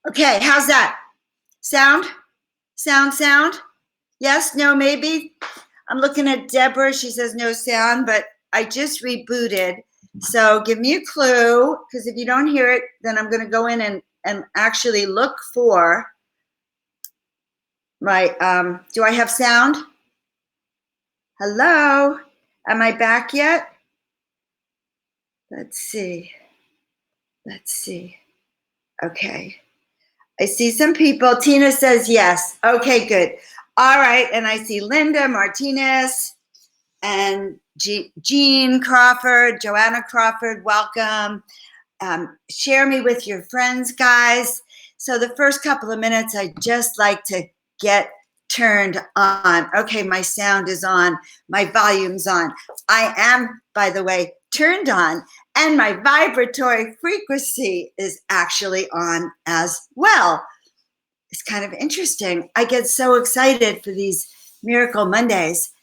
Okay, how's that? Sound? Sound? Yes, no, maybe? I'm looking at Deborah. She says no sound, but I just rebooted. So give me a clue, because if you don't hear it, then I'm going to go in and actually look for my, do I have sound? Hello? Am I back yet? Let's see. Okay. I see some people. Tina says yes. Okay, good. All right. And I see Linda Martinez and Jean Crawford, Joanna Crawford. Welcome. Share me with your friends, guys. So the first couple of minutes, I just like to get turned on. Okay, my sound is on. My volume's on. I am, by the way, turned on, and my vibratory frequency is actually on as well. It's kind of interesting. I get so excited for these Miracle Mondays,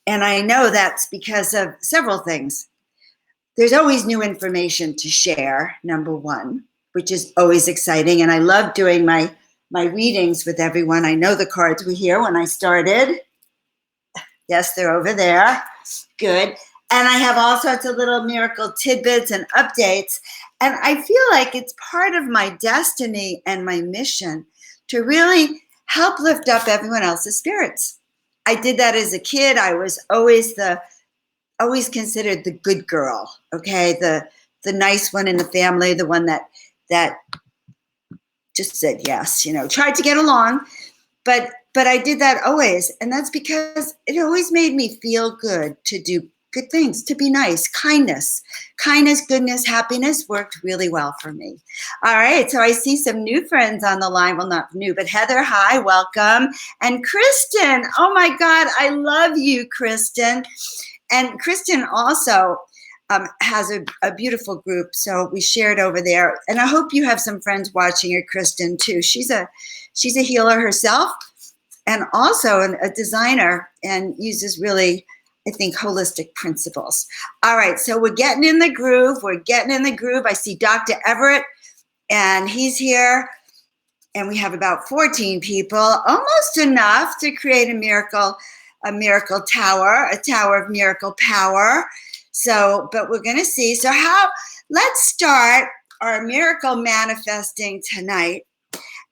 and I know that's because of several things. There's always new information to share, number one, which is always exciting, and I love doing my readings with everyone. I know the cards were here when I started. Yes, they're over there. Good. And I have all sorts of little miracle tidbits and updates. And I feel like it's part of my destiny and my mission to really help lift up everyone else's spirits. I did that as a kid. I was always considered the good girl, okay? The nice one in the family, the one that just said yes, tried to get along. But I did that always. And that's because it always made me feel good to do good things, to be nice. Kindness, goodness, happiness worked really well for me. All right, so I see some new friends on the line. Well, not new, but Heather, hi, welcome. And Kristen, oh my God, I love you, Kristen. And Kristen also has a beautiful group, so we shared over there. And I hope you have some friends watching her, Kristen, too. She's a healer herself, and also a designer, and uses really, I think, holistic principles. All right, so we're getting in the groove. I see Dr. Everett, and he's here, and we have about 14 people, almost enough to create a miracle tower, a tower of miracle power. So, but we're going to see. So let's start our miracle manifesting tonight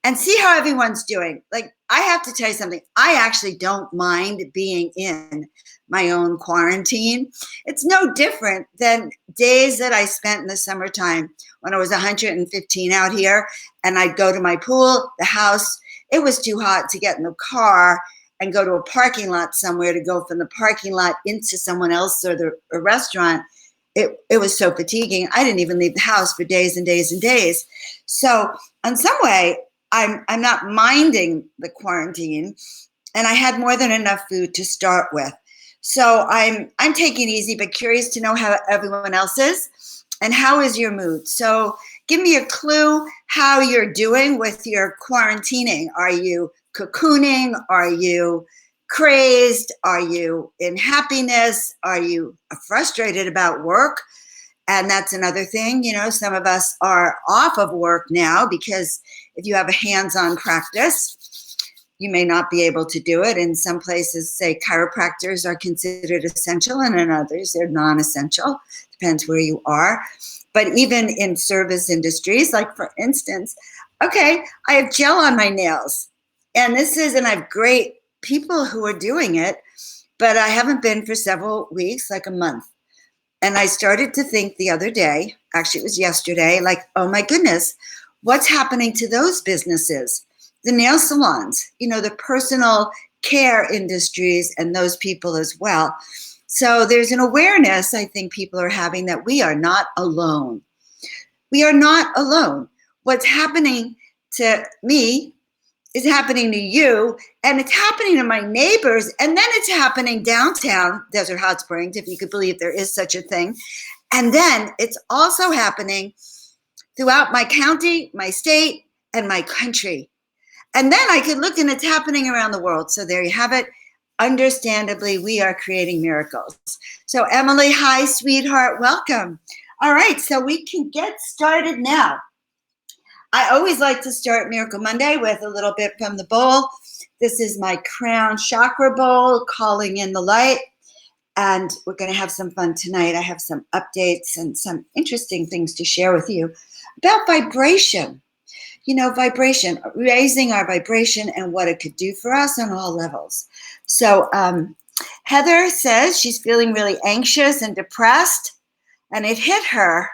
and see how everyone's doing. Like, I have to tell you something. I actually don't mind being in my own quarantine. It's no different than days that I spent in the summertime when I was 115 out here, and I'd go to my pool, the house. It was too hot to get in the car and go to a parking lot somewhere, to go from the parking lot into someone else or a restaurant. It was so fatiguing. I didn't even leave the house for days and days and days. So in some way, I'm not minding the quarantine, and I had more than enough food to start with. So I'm taking it easy, but curious to know how everyone else is, and how is your mood. So give me a clue how you're doing with your quarantining. Are you cocooning? Are you crazed? Are you in happiness? Are you frustrated about work? And that's another thing, some of us are off of work now because if you have a hands-on practice, you may not be able to do it. In some places, say chiropractors are considered essential, and in others, they're non-essential. Depends where you are. But even in service industries, like for instance, okay, I have gel on my nails. And I have great people who are doing it, but I haven't been for several weeks, like a month. And I started to think the other day, actually it was yesterday, like, oh my goodness, what's happening to those businesses? The nail salons, the personal care industries, and those people as well. So there's an awareness I think people are having that we are not alone. We are not alone. What's happening to me is happening to you, and it's happening to my neighbors, and then it's happening downtown Desert Hot Springs, if you could believe there is such a thing. And then it's also happening throughout my county, my state, and my country. And then I could look, and it's happening around the world. So there you have it. Understandably, we are creating miracles. So Emily, hi, sweetheart, welcome. All right, so we can get started now. I always like to start Miracle Monday with a little bit from the bowl. This is my crown chakra bowl, calling in the light. And we're going to have some fun tonight. I have some updates and some interesting things to share with you about vibration. You know, vibration, raising our vibration and what it could do for us on all levels. So Heather says she's feeling really anxious and depressed, and it hit her.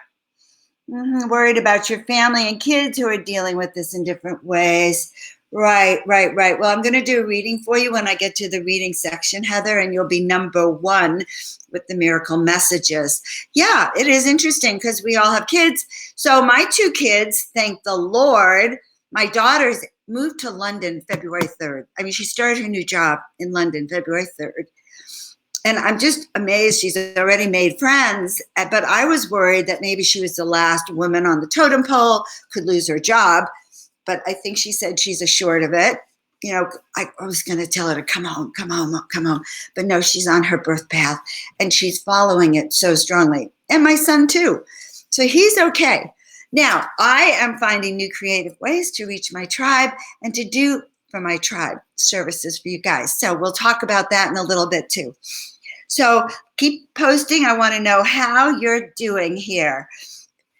Worried about your family and kids who are dealing with this in different ways. Right. Well, I'm going to do a reading for you when I get to the reading section, Heather, and you'll be number one with the miracle messages. Yeah, it is interesting because we all have kids. So my two kids, thank the Lord, my daughter's moved to London February 3rd. I mean, she started her new job in London February 3rd. And I'm just amazed she's already made friends. But I was worried that maybe she was the last woman on the totem pole, could lose her job. But I think she said she's assured of it. You know, I was going to tell her to come home. But no, she's on her birth path and she's following it so strongly. And my son too. So he's okay. Now, I am finding new creative ways to reach my tribe and to do for my tribe services for you guys. So we'll talk about that in a little bit too. So keep posting. I want to know how you're doing here.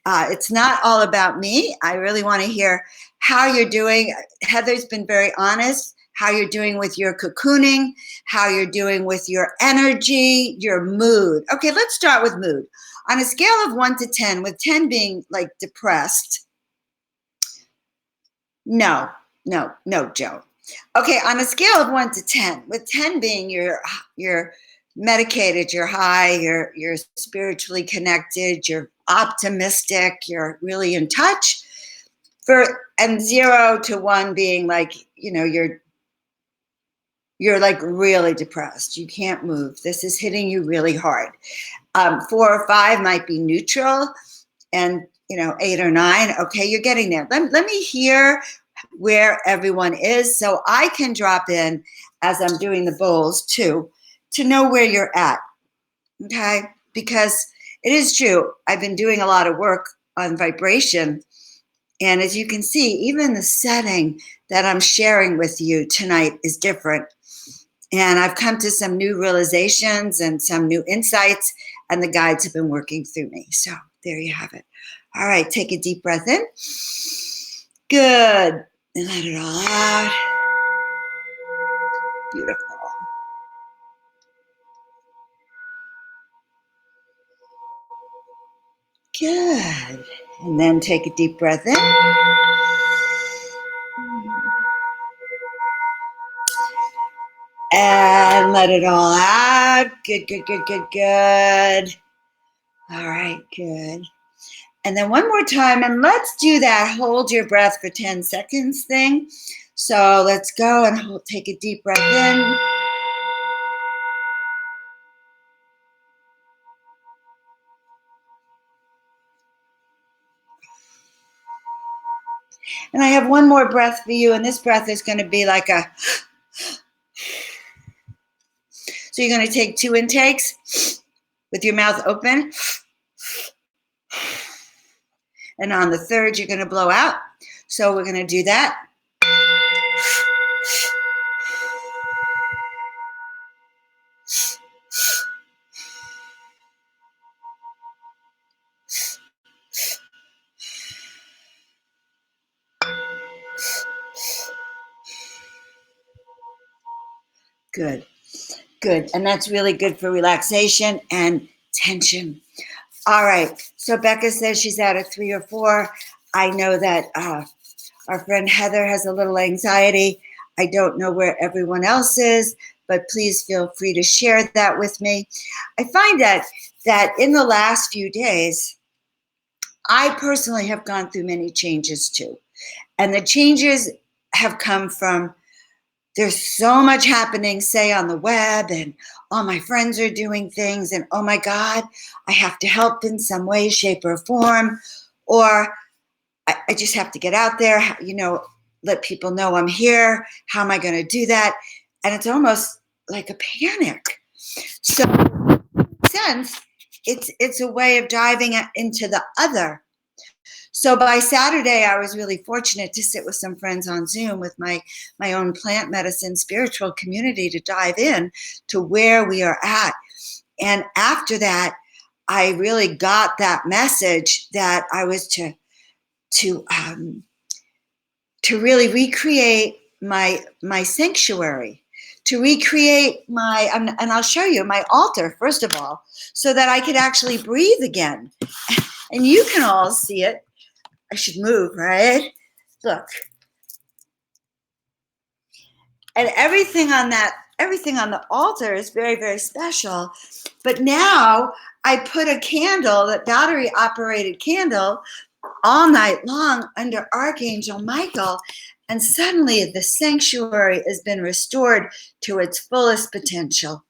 It's not all about me. I really want to hear how you're doing. Heather's been very honest, how you're doing with your cocooning, how you're doing with your energy, your mood. Okay, let's start with mood. On a scale of 1 to 10, with 10 being like depressed. No, Joan. Okay, on a scale of 1 to 10, with 10 being you're medicated, you're high, you're spiritually connected, you're optimistic, you're really in touch. And 0 to 1 being like, you know, you're like really depressed. You can't move. This is hitting you really hard. 4 or 5 might be neutral, and 8 or 9. Okay, you're getting there. Let me hear where everyone is so I can drop in as I'm doing the bowls too, to know where you're at. Okay, because it is true. I've been doing a lot of work on vibration. And as you can see, even the setting that I'm sharing with you tonight is different. And I've come to some new realizations and some new insights, and the guides have been working through me. So there you have it. All right, take a deep breath in. Good. And let it all out. Beautiful. Good. And then take a deep breath in. And let it all out. Good. All right, good. And then one more time, and let's do that hold your breath for 10 seconds thing. So let's go and take a deep breath in. And I have one more breath for you, and this breath is going to be like a... So you're going to take 2 intakes with your mouth open. And on the 3rd, you're going to blow out. So we're going to do that. Good. And that's really good for relaxation and tension. All right. So Becca says she's at a 3 or 4. I know that our friend Heather has a little anxiety. I don't know where everyone else is, but please feel free to share that with me. I find that in the last few days, I personally have gone through many changes too. And the changes have come from, there's so much happening, say, on the web, and all my friends are doing things, and oh my God, I have to help in some way, shape, or form, or I just have to get out there, let people know I'm here. How am I going to do that? And it's almost like a panic. So in a sense, it's a way of diving into the other. So by Saturday, I was really fortunate to sit with some friends on Zoom with my own plant medicine spiritual community to dive in to where we are at. And after that, I really got that message that I was to really recreate my sanctuary, to recreate my and I'll show you my altar first of all, so that I could actually breathe again. And you can all see it. I should move, right? Look. And everything on the altar is very, very special. But now I put a candle, that battery operated candle, all night long under Archangel Michael. And suddenly the sanctuary has been restored to its fullest potential.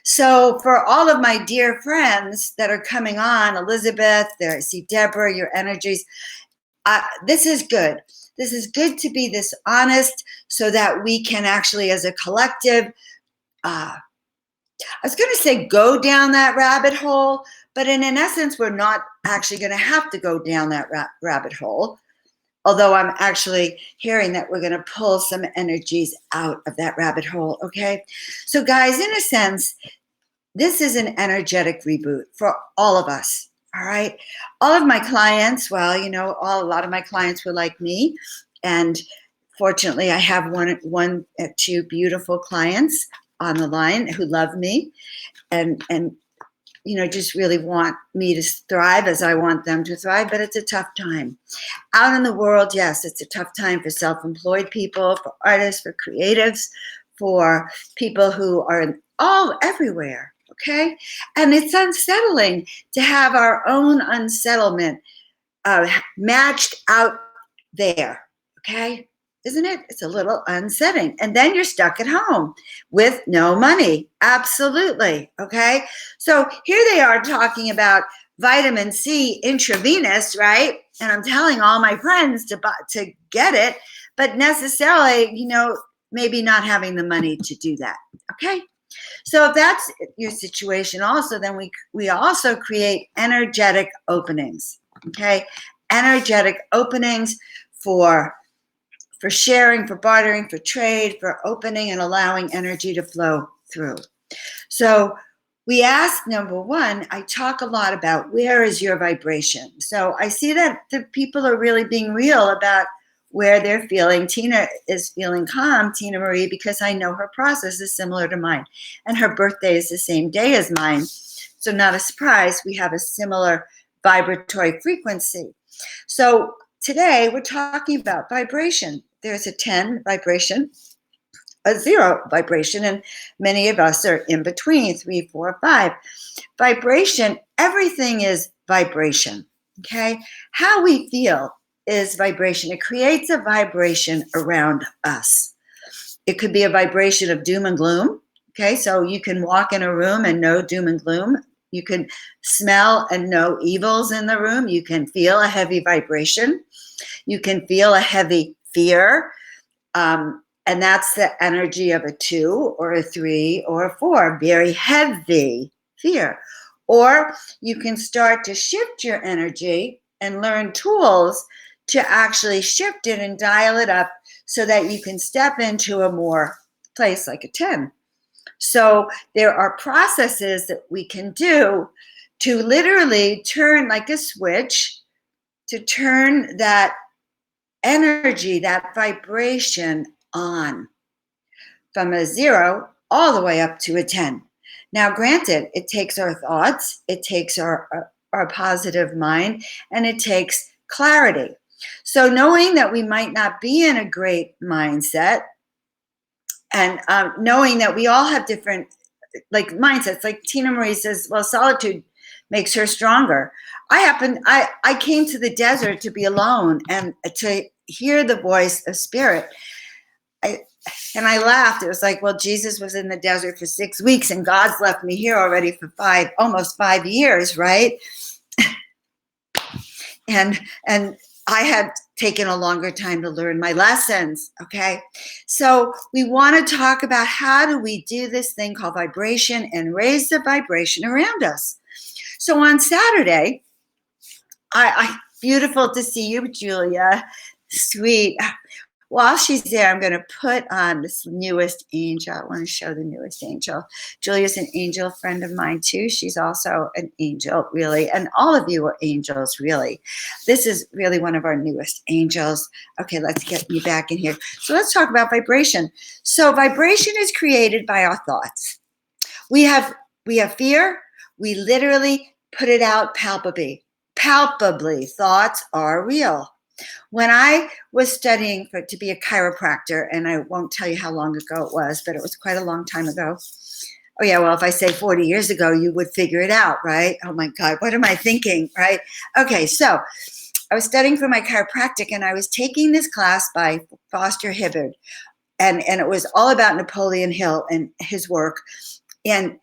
So for all of my dear friends that are coming on, Elizabeth, there I see Deborah, your energies, this is good. This is good to be this honest so that we can actually, as a collective, I was going to say go down that rabbit hole, but in essence, we're not actually going to have to go down that rabbit hole. Although I'm actually hearing that we're going to pull some energies out of that rabbit hole, okay? So guys, in a sense, this is an energetic reboot for all of us. All right. All of my clients, well, you know, a lot of my clients were like me. And fortunately, I have two beautiful clients on the line who love me and you know, just really want me to thrive as I want them to thrive. But it's a tough time. Out in the world, yes, it's a tough time for self-employed people, for artists, for creatives, for people who are everywhere. Okay. And it's unsettling to have our own unsettlement matched out there. Okay. Isn't it? It's a little unsettling. And then you're stuck at home with no money. Absolutely. Okay. So here they are talking about vitamin C intravenous, right? And I'm telling all my friends to get it, but necessarily, you know, maybe not having the money to do that. Okay. So if that's your situation also, then we also create energetic openings, okay? Energetic openings for sharing, for bartering, for trade, for opening and allowing energy to flow through. So we ask, number one, I talk a lot about where is your vibration? So I see that the people are really being real about where they're feeling. Tina is feeling calm, Tina Marie, because I know her process is similar to mine. And her birthday is the same day as mine. So not a surprise, we have a similar vibratory frequency. So today we're talking about vibration. There's a 10 vibration, a 0 vibration, and many of us are in between, 3, 4, 5. Vibration, everything is vibration, okay? How we feel is vibration. It creates a vibration around us. It could be a vibration of doom and gloom, okay? So you can walk in a room and know doom and gloom. You can smell and know evils in the room. You can feel a heavy vibration. You can feel a heavy fear. And that's the energy of a 2 or a 3 or a 4, very heavy fear. Or you can start to shift your energy and learn tools to actually shift it and dial it up so that you can step into a more place like a 10. So there are processes that we can do to literally turn like a switch, to turn that energy, that vibration on from a 0 all the way up to a 10. Now, granted, it takes our thoughts, it takes our positive mind, and it takes clarity. So knowing that we might not be in a great mindset, and knowing that we all have different like mindsets, like Tina Marie says, well, solitude makes her stronger. I came to the desert to be alone and to hear the voice of spirit. And I laughed. It was like, well, Jesus was in the desert for 6 weeks and God's left me here already for almost 5 years, right? And I had taken a longer time to learn my lessons, okay? So we want to talk about how do we do this thing called vibration and raise the vibration around us. So on Saturday, beautiful to see you, Julia. Sweet. While she's there, I'm going to put on this newest angel. I want to show the newest angel. Julia's an angel friend of mine, too. She's also an angel, really. And all of you are angels, really. This is really one of our newest angels. Okay, let's get you back in here. So let's talk about vibration. So vibration is created by our thoughts. We have fear. We literally put it out palpably. Palpably, thoughts are real. When I was studying to be a chiropractor, and I won't tell you how long ago it was, but it was quite a long time ago. Oh yeah, well, if I say 40 years ago, you would figure it out, right? Oh my God, what am I thinking, right? Okay, so I was studying for my chiropractic, and I was taking this class by Foster Hibbard, and it was all about Napoleon Hill and his work. And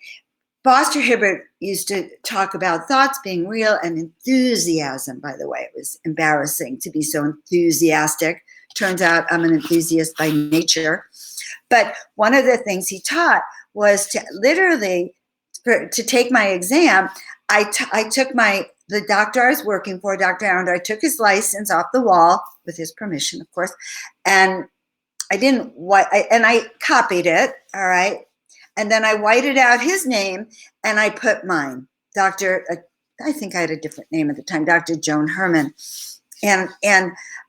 Foster Hibbard used to talk about thoughts being real and enthusiasm, by the way. It was embarrassing to be so enthusiastic. Turns out I'm an enthusiast by nature. But one of the things he taught was to literally, to take my exam, I took the doctor I was working for, Dr. Arundel, I took his license off the wall, with his permission, of course, and I copied it, all right? And then I whited out his name and I put mine, I think I had a different name at the time, Dr. Joan Herman. And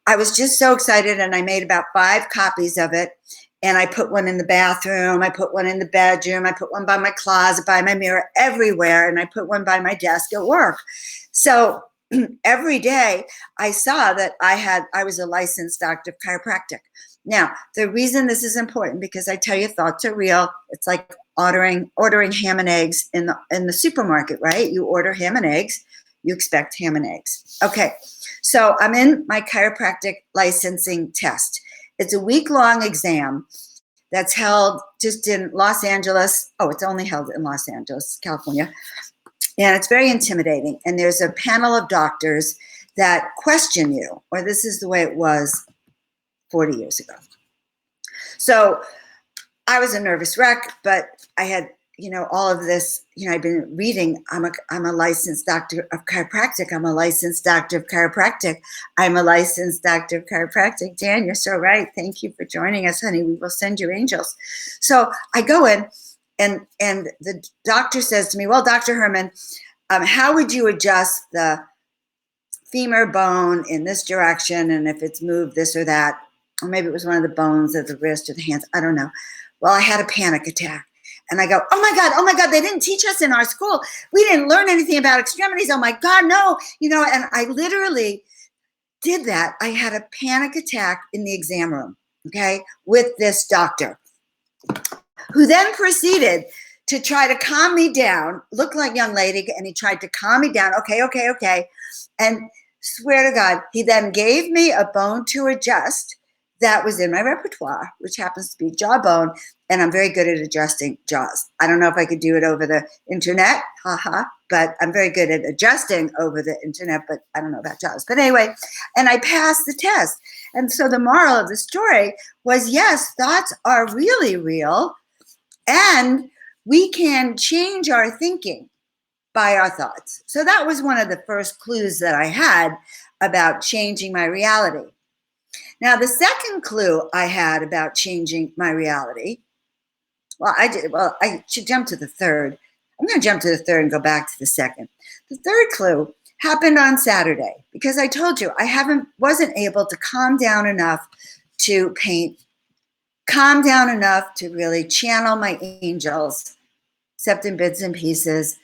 I was just so excited, and I made about 5 copies of it. And I put one in the bathroom, I put one in the bedroom, I put one by my closet, by my mirror, everywhere. And I put one by my desk at work. So every day I saw that I was a licensed doctor of chiropractic. Now, the reason this is important, because I tell you, thoughts are real. It's like ordering ham and eggs in the supermarket, right? You order ham and eggs, you expect ham and eggs. Okay, so I'm in my chiropractic licensing test. It's a week-long exam that's held just in Los Angeles. Oh, it's only held in Los Angeles, California. And it's very intimidating. And there's a panel of doctors that question you, or this is the way it was 40 years ago. So I was a nervous wreck, but I had, all of this, I've been reading. I'm a licensed doctor of chiropractic. I'm a licensed doctor of chiropractic. I'm a licensed doctor of chiropractic. Dan, you're so right. Thank you for joining us, honey. We will send you angels. So I go in, and the doctor says to me, well, Dr. Herman, how would you adjust the femur bone in this direction, and if it's moved this or that? Or maybe it was one of the bones of the wrist or the hands. I don't know. Well, I had a panic attack. And I go, oh my God, they didn't teach us in our school. We didn't learn anything about extremities. Oh my God, no. And I literally did that. I had a panic attack in the exam room, okay, with this doctor, who then proceeded to try to calm me down, looked like a young lady, and he tried to calm me down. Okay. And swear to God, he then gave me a bone to adjust that was in my repertoire, which happens to be jawbone, and I'm very good at adjusting jaws. I don't know if I could do it over the internet, but I'm very good at adjusting over the internet, but I don't know about jaws. But anyway, and I passed the test. And so the moral of the story was, yes, thoughts are really real, and we can change our thinking by our thoughts. So that was one of the first clues that I had about changing my reality. Now, the second clue I had about changing my reality, I should jump to the third. I'm going to jump to the third and go back to the second. The third clue happened on Saturday, because I told you I wasn't able to calm down enough to paint, calm down enough to really channel my angels, except in bits and pieces.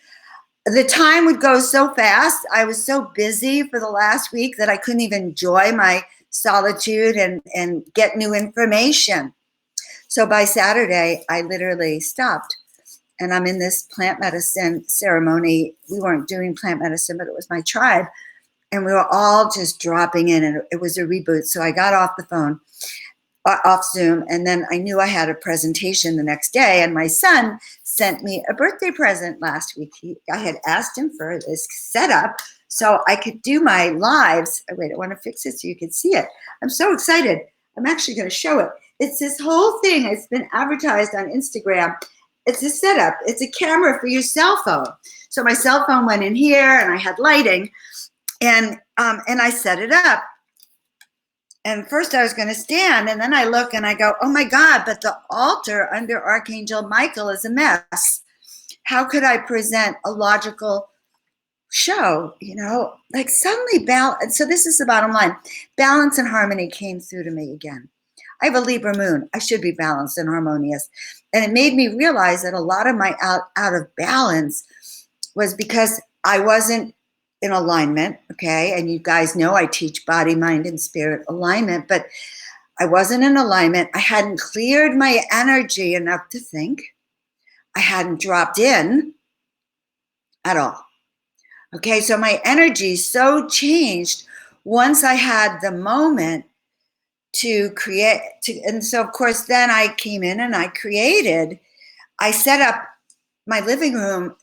The time would go so fast. I was so busy for the last week that I couldn't even enjoy my solitude and get new information. So by Saturday, I literally stopped. And I'm in this plant medicine ceremony. We weren't doing plant medicine, but it was my tribe. And we were all just dropping in, and it was a reboot. So I got off the phone, off Zoom, and then I knew I had a presentation the next day. And my son sent me a birthday present last week. I had asked him for this setup so I could do my lives. Wait, I want to fix it so you can see it. I'm so excited. I'm actually going to show it. It's this whole thing. It's been advertised on Instagram. It's a setup. It's a camera for your cell phone. So my cell phone went in here, and I had lighting. And I set it up. And first I was going to stand, and then I look and I go, oh my God, but the altar under Archangel Michael is a mess. How could I present a logical show? Like suddenly balance. So this is the bottom line. Balance and harmony came through to me again. I have a Libra moon. I should be balanced and harmonious. And it made me realize that a lot of my out of balance was because I wasn't in alignment, okay? And you guys know I teach body, mind, and spirit alignment, but I wasn't in alignment. I hadn't cleared my energy enough to think. I hadn't dropped in at all. Okay, so my energy so changed once I had the moment to create. And so, of course, then I came in and I created. I set up my living room.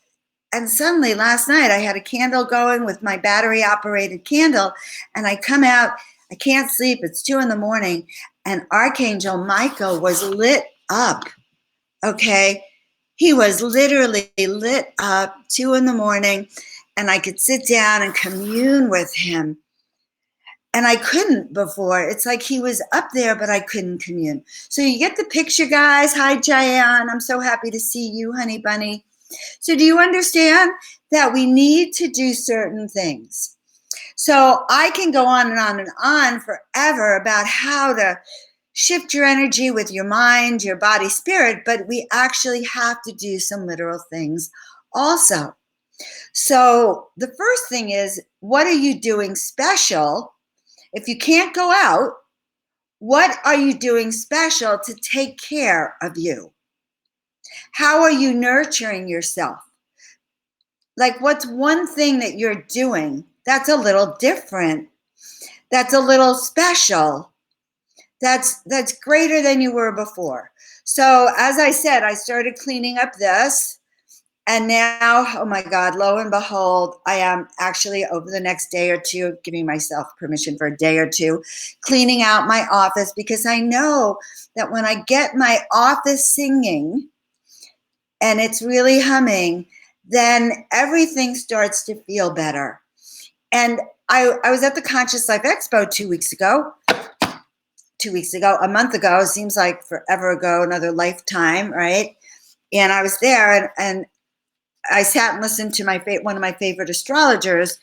And suddenly last night I had a candle going with my battery operated candle, and I come out, I can't sleep, it's 2 a.m, and Archangel Michael was lit up, okay? He was literally lit up, 2 a.m, and I could sit down and commune with him. And I couldn't before. It's like he was up there, but I couldn't commune. So you get the picture, guys. Hi, Jayan. I'm so happy to see you, honey bunny. So do you understand that we need to do certain things? So I can go on and on and on forever about how to shift your energy with your mind, your body, spirit, but we actually have to do some literal things also. So the first thing is, what are you doing special? If you can't go out, what are you doing special to take care of you? How are you nurturing yourself? Like, what's one thing that you're doing that's a little different, that's a little special, that's greater than you were before? So as I said, I started cleaning up this, and now, oh my God, lo and behold, I am actually over the next day or two, giving myself permission for a day or two, cleaning out my office, because I know that when I get my office singing and it's really humming, then everything starts to feel better. And I was at the Conscious Life Expo 2 weeks ago, a month ago, it seems like forever ago, another lifetime, right? And I was there, and I sat and listened to one of my favorite astrologers,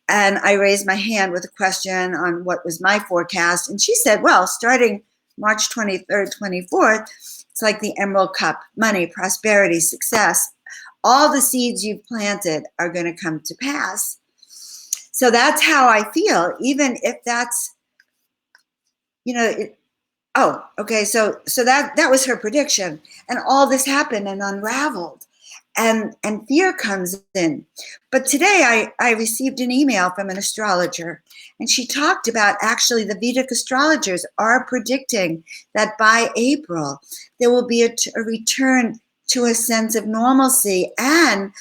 and I raised my hand with a question on what was my forecast. And she said, well, starting March 23rd, 24th, it's like the Emerald Cup: money, prosperity, success. All the seeds you've planted are going to come to pass. So that's how I feel, even if that's, okay. So that was her prediction, and all this happened and unraveled, and fear comes in. But today I received an email from an astrologer, and she talked about, actually, the Vedic astrologers are predicting that by April there will be a return to a sense of normalcy, and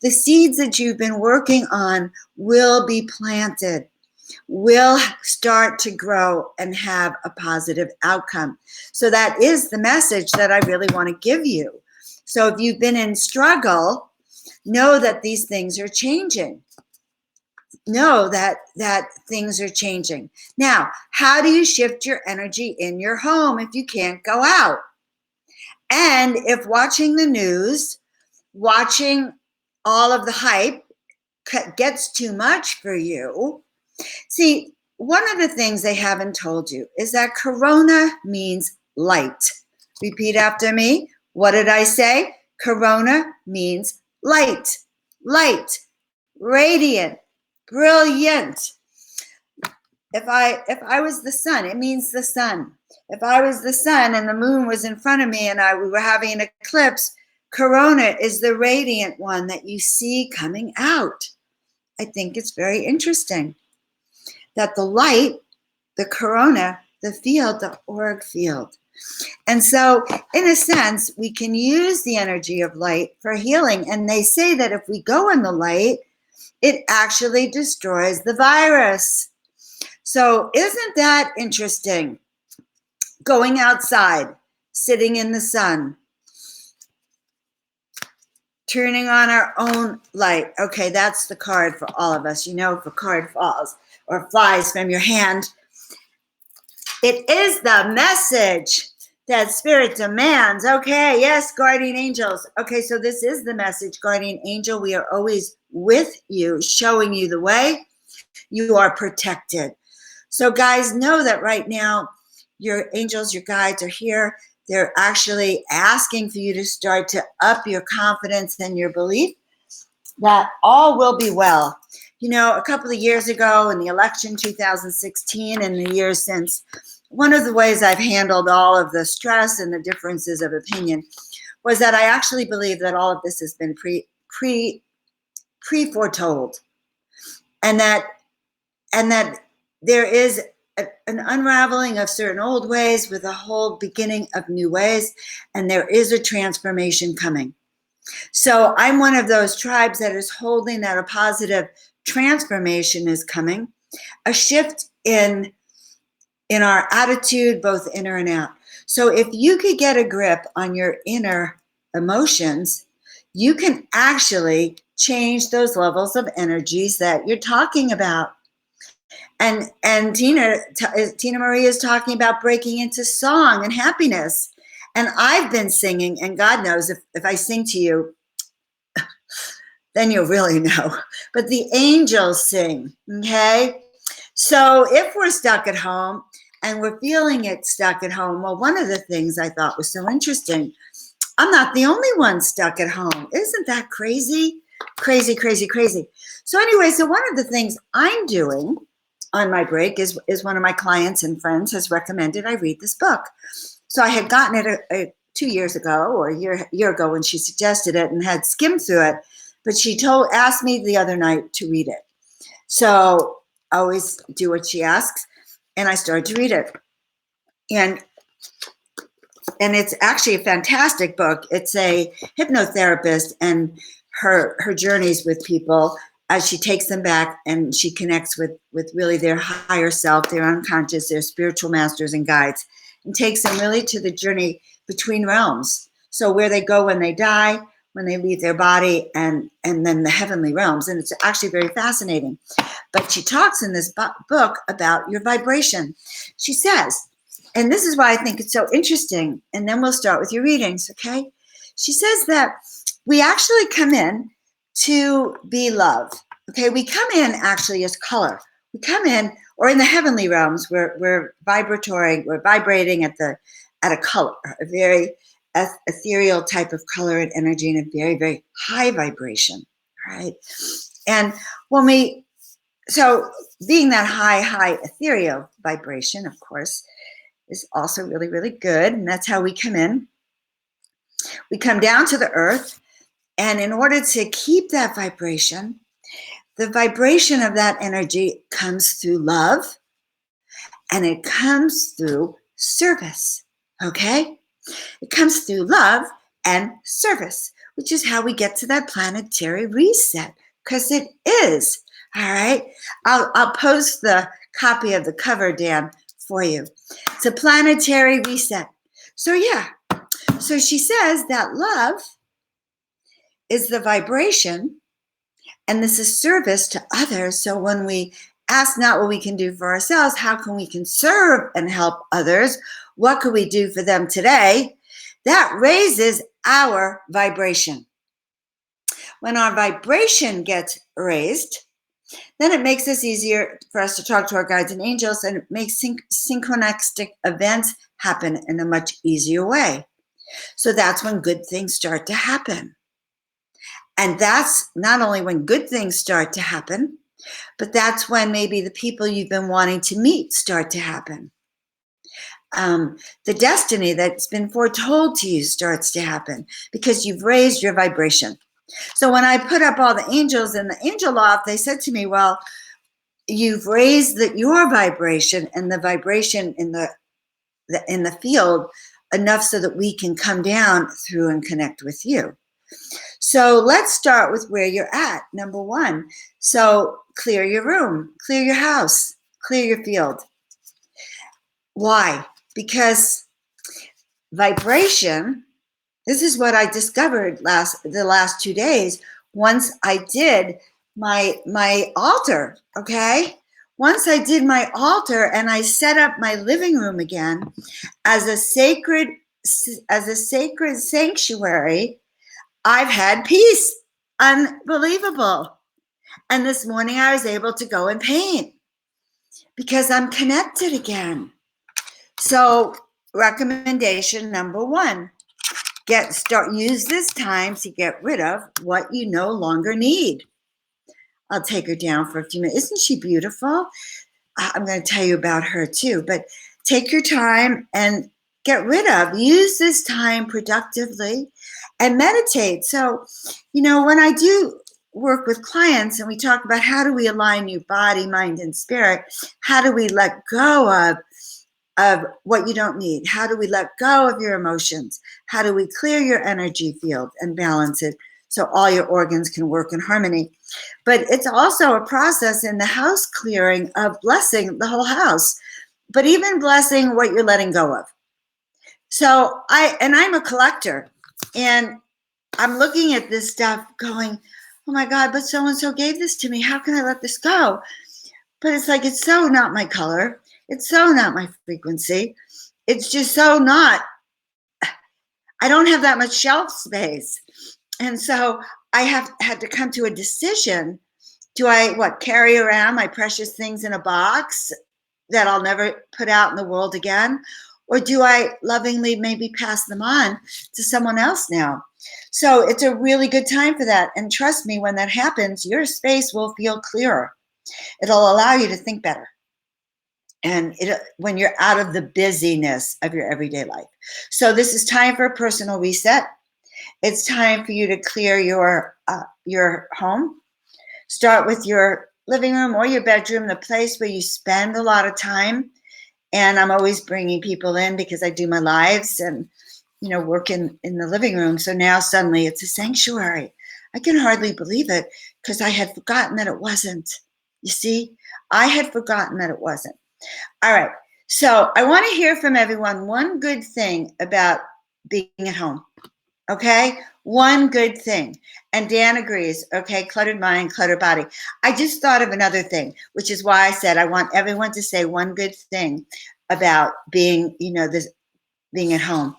the seeds that you've been working on will be planted, will start to grow and have a positive outcome. So that is the message that I really want to give you. So if you've been in struggle, know that these things are changing. Know that things are changing. Now, how do you shift your energy in your home if you can't go out? And if watching the news, watching all of the hype gets too much for you, see, one of the things they haven't told you is that Corona means light. Repeat after me. What did I say? Corona means light, light, radiant, brilliant. If I was the sun, it means the sun. If I was the sun and the moon was in front of me and we were having an eclipse, Corona is the radiant one that you see coming out. I think it's very interesting that the light, the corona, the field, the auric field. And so, in a sense, we can use the energy of light for healing. And they say that if we go in the light, it actually destroys the virus. So isn't that interesting? Going outside, sitting in the sun, turning on our own light. Okay, that's the card for all of us. If a card falls or flies from your hand, it is the message that spirit demands. Okay, yes, guardian angels. Okay, so this is the message, guardian angel. We are always with you, showing you the way. You are protected. So guys, know that right now, your angels, your guides are here. They're actually asking for you to start to up your confidence and your belief that all will be well. A couple of years ago in the election, 2016, and the years since, one of the ways I've handled all of the stress and the differences of opinion was that I actually believe that all of this has been pre-foretold, and that there is an unraveling of certain old ways with a whole beginning of new ways, and there is a transformation coming. So I'm one of those tribes that is holding that a positive transformation is coming, a shift in our attitude, both inner and out. So if you could get a grip on your inner emotions, you can actually change those levels of energies that you're talking about. And Tina Marie is talking about breaking into song and happiness. And I've been singing, and God knows if I sing to you, then you'll really know. But the angels sing, okay? So if we're stuck at home and we're feeling it stuck at home, well, one of the things I thought was so interesting, I'm not the only one stuck at home. Isn't that crazy? Crazy, crazy, crazy. So anyway, so one of the things I'm doing on my break is one of my clients and friends has recommended I read this book. So I had gotten it 2 years ago or a year ago when she suggested it and had skimmed through it, but she asked me the other night to read it. So I always do what she asks, and I started to read it. And it's actually a fantastic book. It's a hypnotherapist and her journeys with people as she takes them back and she connects with really their higher self, their unconscious, their spiritual masters and guides, and takes them really to the journey between realms. So where they go when they die, when they leave their body, and then the heavenly realms. And it's actually very fascinating. But she talks in this book about your vibration. She says, and this is why I think it's so interesting, and then we'll start with your readings, okay? She says that we actually come in to be love, okay? We come in actually as color. We come in, or in the heavenly realms, we're vibrating at a color, a very ethereal type of color and energy, and a very, very high vibration, right? And so being that high ethereal vibration, of course, is also really, really good. And that's how we come in. We come down to the earth. And in order to keep that vibration, the vibration of that energy comes through love, and it comes through service, okay? It comes through love and service, which is how we get to that planetary reset, because it is, all right? I'll post the copy of the cover, Dan, for you. It's a planetary reset. So yeah, so she says that love is the vibration, and this is service to others. So when we ask not what we can do for ourselves, how can we serve and help others? What could we do for them today? That raises our vibration. When our vibration gets raised, then it makes it easier for us to talk to our guides and angels, and it makes synchronistic events happen in a much easier way. So that's when good things start to happen. And that's not only when good things start to happen, but that's when maybe the people you've been wanting to meet start to happen. The destiny that's been foretold to you starts to happen because you've raised your vibration. So when I put up all the angels in the angel loft, they said to me, well, you've raised your vibration and the vibration in the field enough so that we can come down through and connect with you. So let's start with where you're at, number one. So clear your room, clear your house, clear your field. Why? Because vibration This is what I discovered the last 2 days. Once I did my altar, okay? Once I did my altar and I set up my living room again as a sacred sanctuary, I've had peace. Unbelievable. And this morning I was able to go and paint because I'm connected again. So, recommendation number 1, use this time to get rid of what you no longer need. I'll take her down for a few minutes. Isn't she beautiful? I'm going to tell you about her too, but take your time and use this time productively and meditate. So, when I do work with clients and we talk about how do we align your body, mind, and spirit, how do we let go of what you don't need? How do we let go of your emotions? How do we clear your energy field and balance it so all your organs can work in harmony? But it's also a process in the house clearing of blessing the whole house, but even blessing what you're letting go of. So I'm a collector, and I'm looking at this stuff going, oh my God, but so-and-so gave this to me. How can I let this go? But it's like, it's so not my color. It's so not my frequency. It's just so not, I don't have that much shelf space. And so I have had to come to a decision. Do I, carry around my precious things in a box that I'll never put out in the world again? Or do I lovingly maybe pass them on to someone else now? So it's a really good time for that. And trust me, when that happens, your space will feel clearer. It'll allow you to think better. And when you're out of the busyness of your everyday life. So this is time for a personal reset. It's time for you to clear your home. Start with your living room or your bedroom, the place where you spend a lot of time. And I'm always bringing people in because I do my lives and, work in the living room. So now suddenly it's a sanctuary. I can hardly believe it because I had forgotten that it wasn't. You see, I had forgotten that it wasn't. All right. So I want to hear from everyone one good thing about being at home. Okay? One good thing. And Dan agrees. Okay, cluttered mind, cluttered body. I just thought of another thing, which is why I said I want everyone to say one good thing about being, being at home.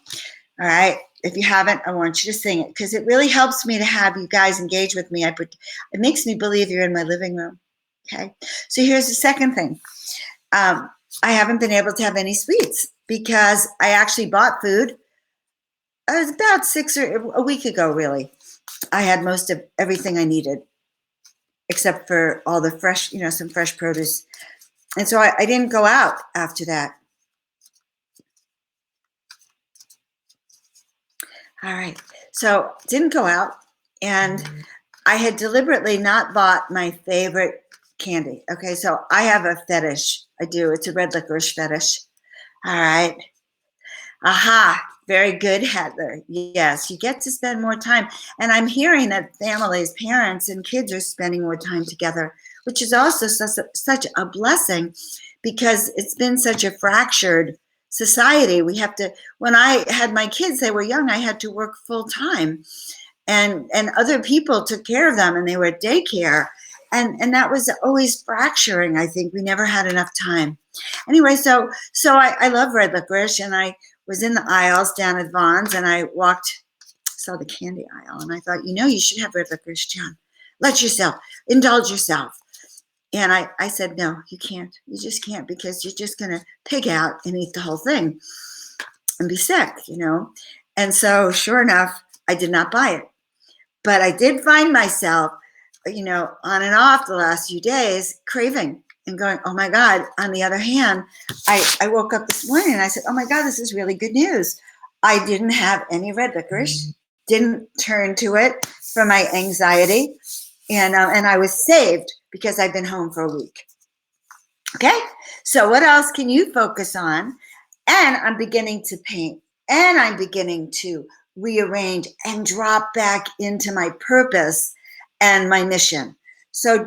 All right? If you haven't, I want you to sing it because it really helps me to have you guys engage with me. It makes me believe you're in my living room. Okay? So here's the second thing. I haven't been able to have any sweets because I actually bought food. It was about a week ago, really. I had most of everything I needed, except for all the fresh, some fresh produce. And so I didn't go out after that. All right. So didn't go out. And I had deliberately not bought my favorite candy. Okay. So I have a fetish. I do. It's a red licorice fetish. All right. Aha. Very good, Heather. Yes, you get to spend more time. And I'm hearing that families, parents, and kids are spending more time together, which is also such a blessing because it's been such a fractured society. When I had my kids, they were young, I had to work full time. And other people took care of them and they were at daycare. And that was always fracturing, I think. We never had enough time. Anyway, so I love red licorice, and I was in the aisles down at Vaughn's, and I saw the candy aisle, and I thought, you should have red licorice, John. Indulge yourself. And I said, no, you can't. You just can't because you're just going to pig out and eat the whole thing and be sick, And so sure enough, I did not buy it. But I did find myself, on and off the last few days craving and going, oh my God. On the other hand, I woke up this morning and I said, oh my God, this is really good news. I didn't have any red licorice, didn't turn to it for my anxiety. And I was saved because I've been home for a week. Okay. So what else can you focus on? And I'm beginning to paint, and I'm beginning to rearrange and drop back into my purpose and my mission. So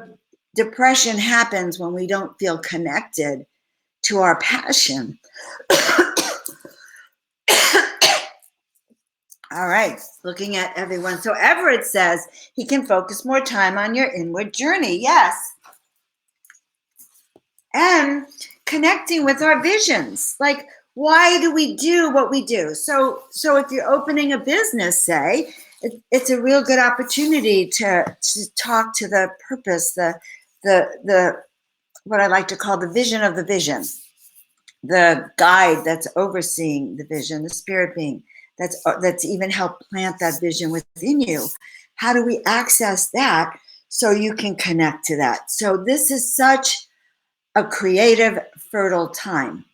depression happens when we don't feel connected to our passion. All right, looking at everyone. So Everett says he can focus more time on your inward journey. Yes. And connecting with our visions. Like, why do we do what we do? So if you're opening a business, say, it's a real good opportunity to talk to the purpose, the what I like to call the vision of the vision, the guide that's overseeing the vision, the spirit being that's even helped plant that vision within you. How do we access that so you can connect to that? So this is such a creative, fertile time.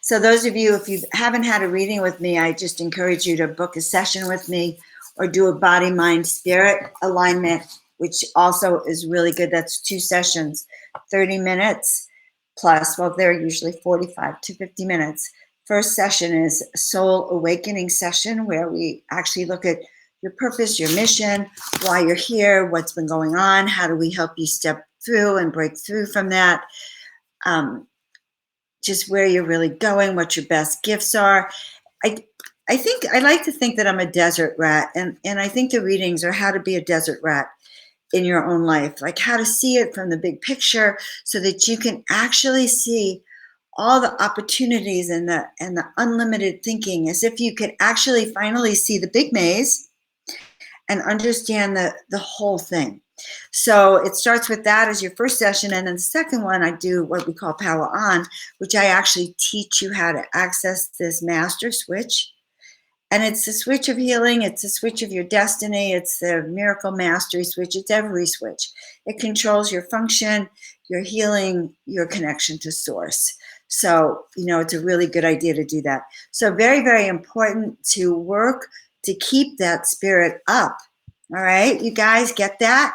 So those of you, if you haven't had a reading with me, I just encourage you to book a session with me or do a body, mind, spirit alignment, which also is really good. That's 2 sessions, 30 minutes plus. Well, they're usually 45 to 50 minutes. First session is a soul awakening session where we actually look at your purpose, your mission, why you're here, what's been going on, how do we help you step through and break through from that. Just where you're really going, what your best gifts are. I think I like to think that I'm a desert rat, and I think the readings are how to be a desert rat in your own life, like how to see it from the big picture so that you can actually see all the opportunities and the unlimited thinking, as if you could actually finally see the big maze and understand the whole thing. So it starts with that as your first session. And then the second one, I do what we call Power On, which I actually teach you how to access this master switch. And it's the switch of healing. It's the switch of your destiny. It's the miracle mastery switch. It's every switch. It controls your function, your healing, your connection to source. So, it's a really good idea to do that. So very, very important to work to keep that spirit up. All right, you guys get that?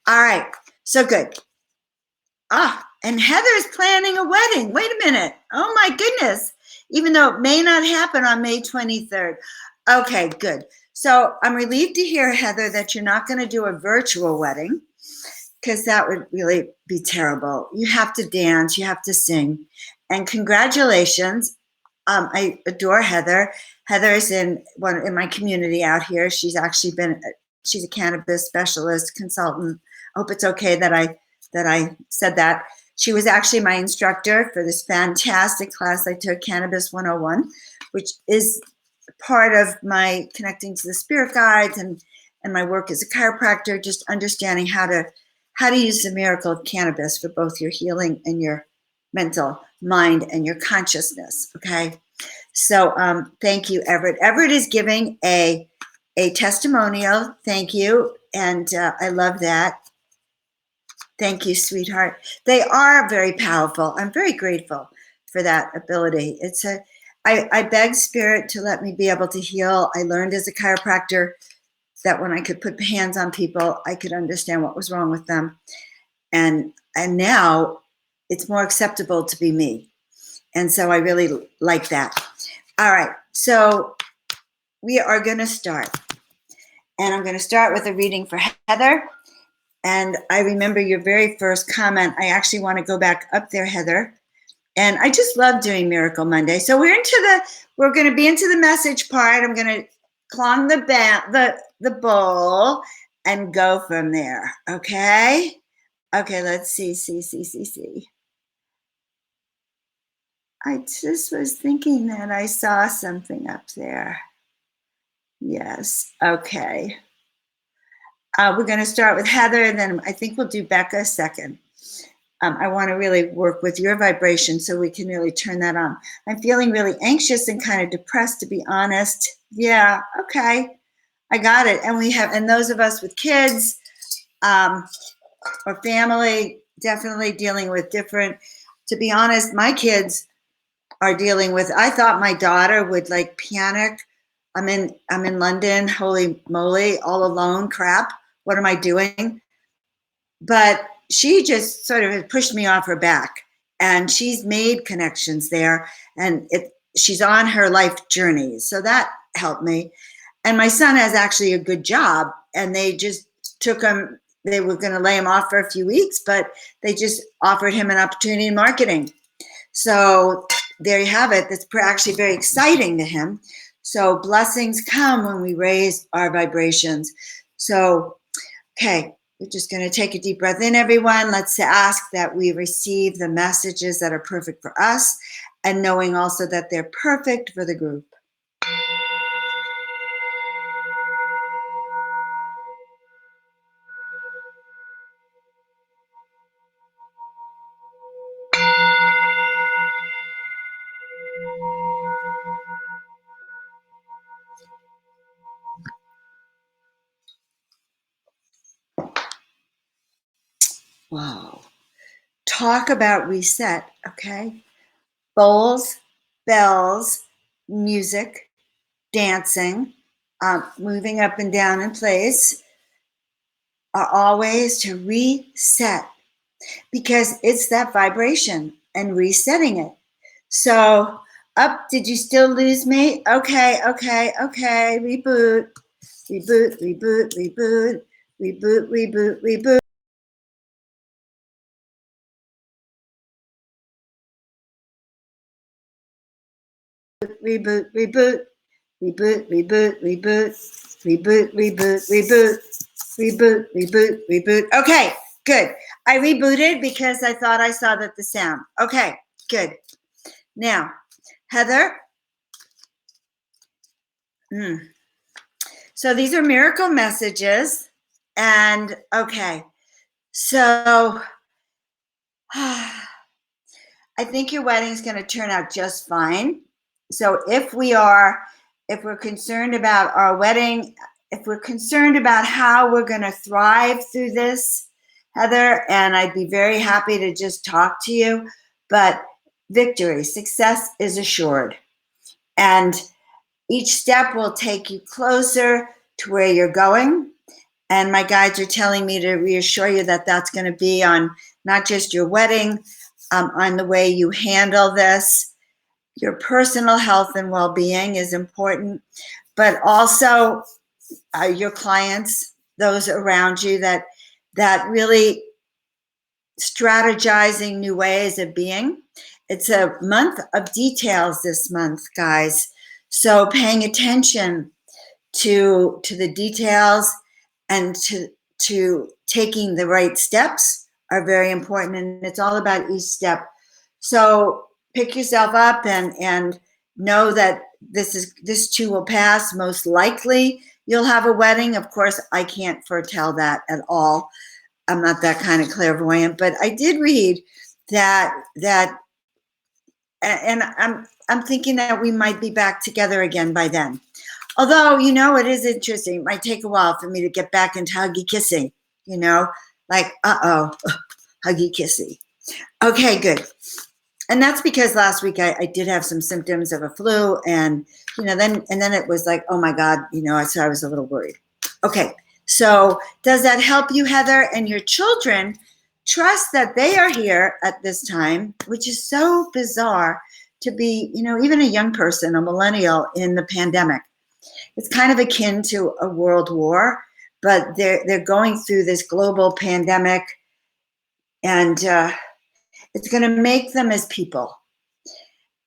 All right, so good. And Heather's planning a wedding. Wait a minute. Oh my goodness. Even though it may not happen on May 23rd. Okay, good. So I'm relieved to hear, Heather, that you're not going to do a virtual wedding, because that would really be terrible. You have to dance, you have to sing. And congratulations. I adore Heather. Heather's in my community out here. She's actually she's a cannabis specialist, consultant. I hope it's okay that I said that. She was actually my instructor for this fantastic class I took, Cannabis 101, which is part of my connecting to the spirit guides and my work as a chiropractor, just understanding how to use the miracle of cannabis for both your healing and your mental mind and your consciousness. Okay. So thank you, Everett. Everett is giving a testimonial. Thank you. And I love that. Thank you, sweetheart. They are very powerful. I'm very grateful for that ability. I beg spirit to let me be able to heal. I learned as a chiropractor that when I could put hands on people, I could understand what was wrong with them. And now it's more acceptable to be me. And so I really like that. All right. So we are going to start. And I'm going to start with a reading for Heather. And I remember your very first comment. I actually want to go back up there, Heather. And I just love doing Miracle Monday. So we're going to be into the message part. I'm going to clong the bowl and go from there. Okay. Okay. Let's see. I just was thinking that I saw something up there. Yes. Okay. We're going to start with Heather, and then I think we'll do Becca second. I want to really work with your vibration so we can really turn that on. I'm feeling really anxious and kind of depressed, to be honest. Yeah, okay. I got it. And those of us with kids or family, definitely dealing with different, to be honest, my kids are dealing with, I thought my daughter would like panic. I'm in London, holy moly, all alone, crap. What am I doing? But she just sort of pushed me off her back, and she's made connections there, and she's on her life journey. So that helped me. And my son has actually a good job, and they just took him, they were going to lay him off for a few weeks, but they just offered him an opportunity in marketing. So there you have it. That's actually very exciting to him. So blessings come when we raise our vibrations. So, okay, we're just going to take a deep breath in, everyone. Let's ask that we receive the messages that are perfect for us, and knowing also that they're perfect for the group. Wow. Talk about reset, okay? Bowls, bells, music, dancing, moving up and down in place are all ways to reset, because it's that vibration and resetting it. So, up, did you still lose me? Okay. Reboot, reboot, reboot, reboot, reboot, reboot, reboot. Reboot, reboot, reboot, reboot, reboot, reboot, reboot, reboot, reboot, reboot, reboot. Okay, good. I rebooted because I thought I saw that the sound. Okay, good. Now, Heather. So these are miracle messages. And okay, so I think your wedding is going to turn out just fine. So if we're concerned about our wedding, if we're concerned about how we're going to thrive through this, Heather, and I'd be very happy to just talk to you, but victory, success is assured. And each step will take you closer to where you're going. And my guides are telling me to reassure you that that's going to be on not just your wedding, on the way you handle this. Your personal health and well-being is important, but also your clients, those around you, that really strategizing new ways of being. It's a month of details this month, guys. So paying attention to the details and to taking the right steps are very important, and it's all about each step. So pick yourself up and know that this too will pass. Most likely you'll have a wedding. Of course, I can't foretell that at all. I'm not that kind of clairvoyant, but I did read that and I'm thinking that we might be back together again by then. Although, it is interesting. It might take a while for me to get back into huggy kissing, like, huggy kissy. Okay, good. And that's because last week I did have some symptoms of a flu, and then it was like, oh my God, so I was a little worried. Okay, so does that help you, Heather? And your children trust that they are here at this time, which is so bizarre to be, even a young person, a millennial in the pandemic. It's kind of akin to a world war, but they're going through this global pandemic, and it's going to make them as people.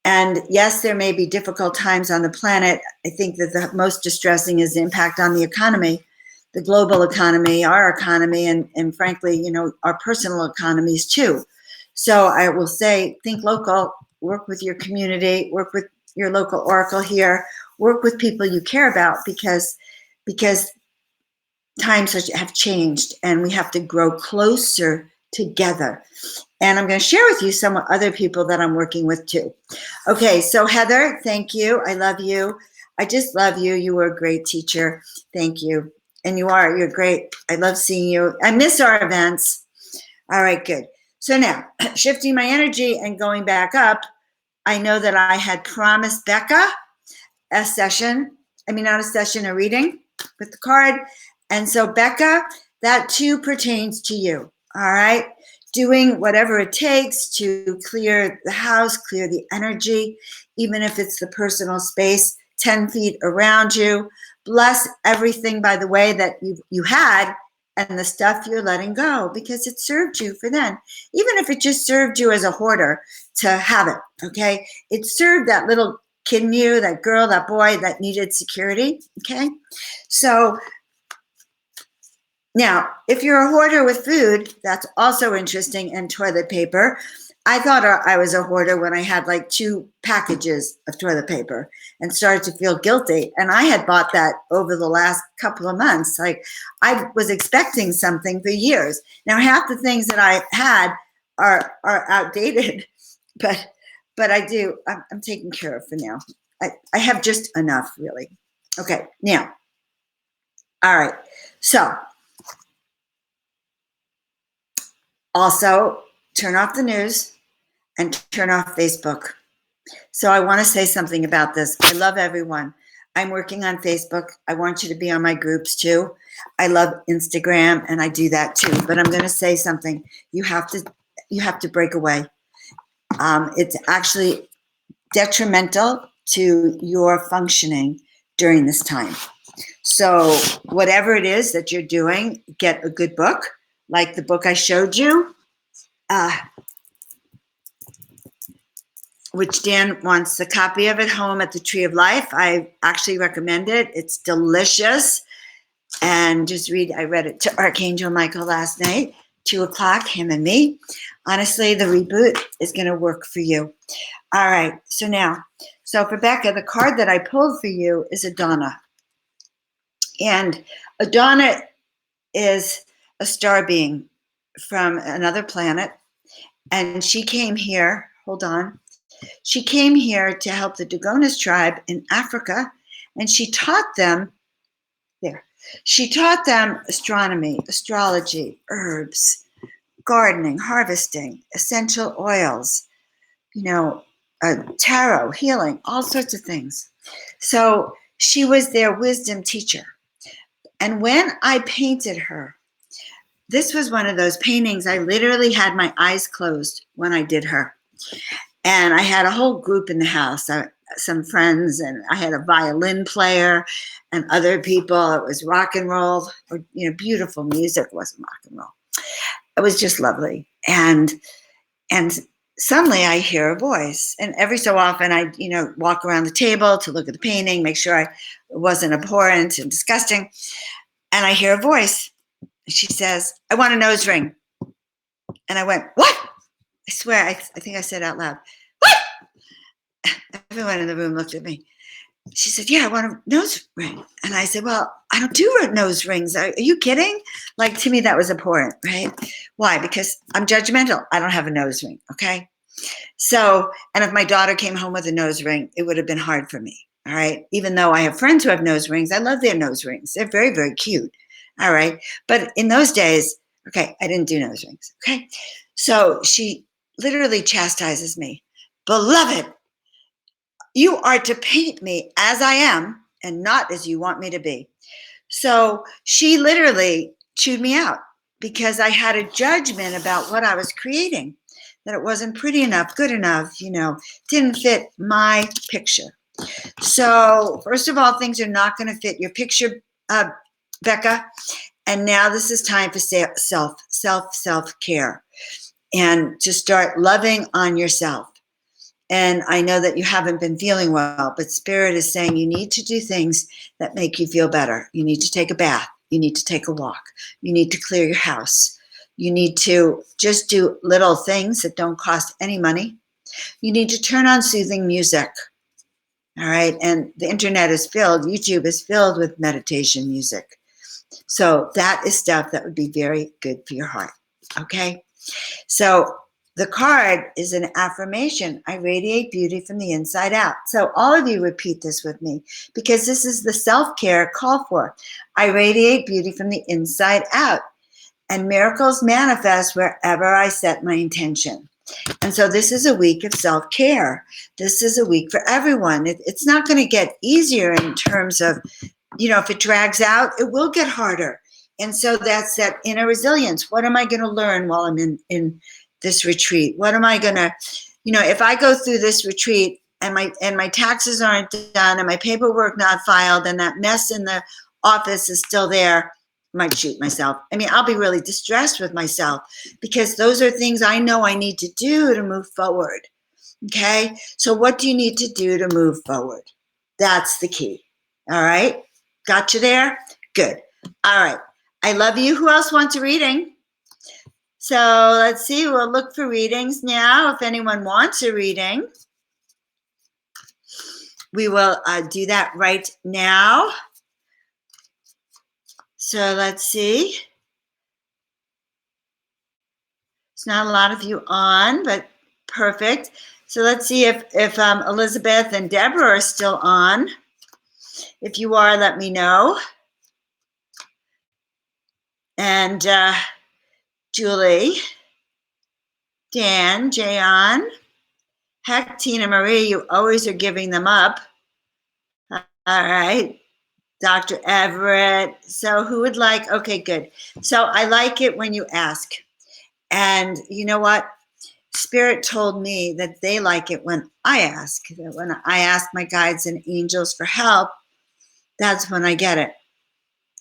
And yes, there may be difficult times on the planet. I think that the most distressing is the impact on the economy, the global economy, our economy, and frankly, our personal economies too. So I will say, think local, work with your community, work with your local oracle here, work with people you care about, because times have changed and we have to grow closer together. And I'm going to share with you some other people that I'm working with too. Okay, so Heather, thank you. I love you. I just love you. You were a great teacher. Thank you. And you're great. I love seeing you. I miss our events. All right, good. So now, shifting my energy and going back up, I know that I had promised Becca a reading with the card. And so Becca, that too pertains to you. All right. Doing whatever it takes to clear the house, clear the energy, even if it's the personal space 10 feet around you. Bless everything, by the way, that you had, and the stuff you're letting go, because it served you for then. Even if it just served you as a hoarder to have it, okay? It served that little kidding you? That girl, that boy that needed security. Okay. So now, if you're a hoarder with food, that's also interesting, and toilet paper. I thought I was a hoarder when I had like 2 packages of toilet paper and started to feel guilty. And I had bought that over the last couple of months. Like I was expecting something for years. Now, half the things that I had are outdated, but I'm taken care of for now. I have just enough, really. Okay, now, all right. So, also, turn off the news and turn off Facebook. So I want to say something about this. I love everyone. I'm working on Facebook. I want you to be on my groups too. I love Instagram, and I do that too. But I'm going to say something. You have to break away. It's actually detrimental to your functioning during this time. So whatever it is that you're doing, get a good book, like the book I showed you, which Dan wants a copy of at home at the Tree of Life. I actually recommend it. It's delicious. And just read, I read it to Archangel Michael last night, 2:00, him and me. Honestly, the reboot is going to work for you. All right. So for Becca, the card that I pulled for you is Adana. And Adana is a star being from another planet. And she came here, hold on. She came here to help the Dogonas tribe in Africa. And she taught them, astronomy, astrology, herbs, gardening, harvesting, essential oils, tarot, healing, all sorts of things. So she was their wisdom teacher. And when I painted her, this was one of those paintings, I literally had my eyes closed when I did her. And I had a whole group in the house, some friends, and I had a violin player and other people. It was rock and roll, or, beautiful music. It wasn't rock and roll. It was just lovely. And suddenly I hear a voice. And every so often I, walk around the table to look at the painting, make sure it wasn't abhorrent and disgusting. And I hear a voice. She says, "I want a nose ring." And I went, "What?" I swear, I think I said out loud, "What?" Everyone in the room looked at me. She said, "Yeah, I want a nose ring." And I said, "Well, I don't do nose rings. Are you kidding?" Like, to me, that was abhorrent, right? Why? Because I'm judgmental. I don't have a nose ring, okay? So, and if my daughter came home with a nose ring, it would have been hard for me, all right? Even though I have friends who have nose rings, I love their nose rings. They're very, very cute, all right? But in those days, okay, I didn't do nose rings, okay? So she literally chastises me. "Beloved, you are to paint me as I am and not as you want me to be." So she literally chewed me out because I had a judgment about what I was creating, that it wasn't pretty enough, good enough, didn't fit my picture. So first of all, things are not going to fit your picture, Becca. And now this is time for self-care, and to start loving on yourself. And I know that you haven't been feeling well, but Spirit is saying you need to do things that make you feel better. You need to take a bath. You need to take a walk. You need to clear your house. You need to just do little things that don't cost any money. You need to turn on soothing music. All right. And the internet is filled, YouTube is filled with meditation music. So that is stuff that would be very good for your heart. Okay. So the card is an affirmation. I radiate beauty from the inside out. So all of you repeat this with me, because this is the self-care call for. I radiate beauty from the inside out, and miracles manifest wherever I set my intention. And so this is a week of self-care. This is a week for everyone. It's not going to get easier in terms of, if it drags out, it will get harder. And so that's that inner resilience. What am I going to learn while I'm in this retreat? What am I going to, if I go through this retreat and my taxes aren't done and my paperwork not filed and that mess in the office is still there, I might shoot myself. I mean, I'll be really distressed with myself, because those are things I know I need to do to move forward. Okay? So what do you need to do to move forward? That's the key. All right? Got you there? Good. All right. I love you. Who else wants a reading? So let's see. We'll look for readings now. If anyone wants a reading, we will do that right now. So let's see. It's not a lot of you on, but perfect. So let's see if Elizabeth and Deborah are still on. If you are, let me know. And Julie, Dan, Jayon, heck, Tina Marie, you always are giving them up. All right. Dr. Everett. So who would like? Okay, good. So I like it when you ask. And you know what? Spirit told me that they like it when I ask. That when I ask my guides and angels for help, that's when I get it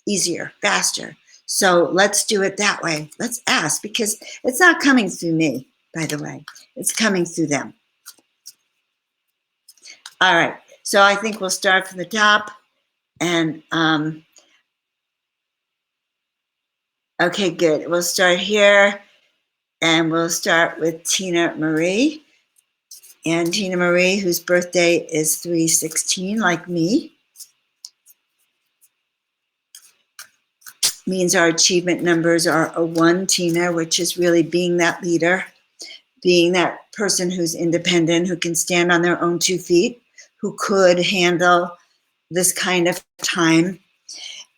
easier, faster. So let's do it that way. Let's ask, because it's not coming through me, by the way. It's coming through them. All right. So I think we'll start from the top. And okay, good. We'll start here. And we'll start with Tina Marie. And Tina Marie, whose birthday is 3/16, like me, means our achievement numbers are a 1, Tina, which is really being that leader, being that person who's independent, who can stand on their own 2 feet, who could handle this kind of time.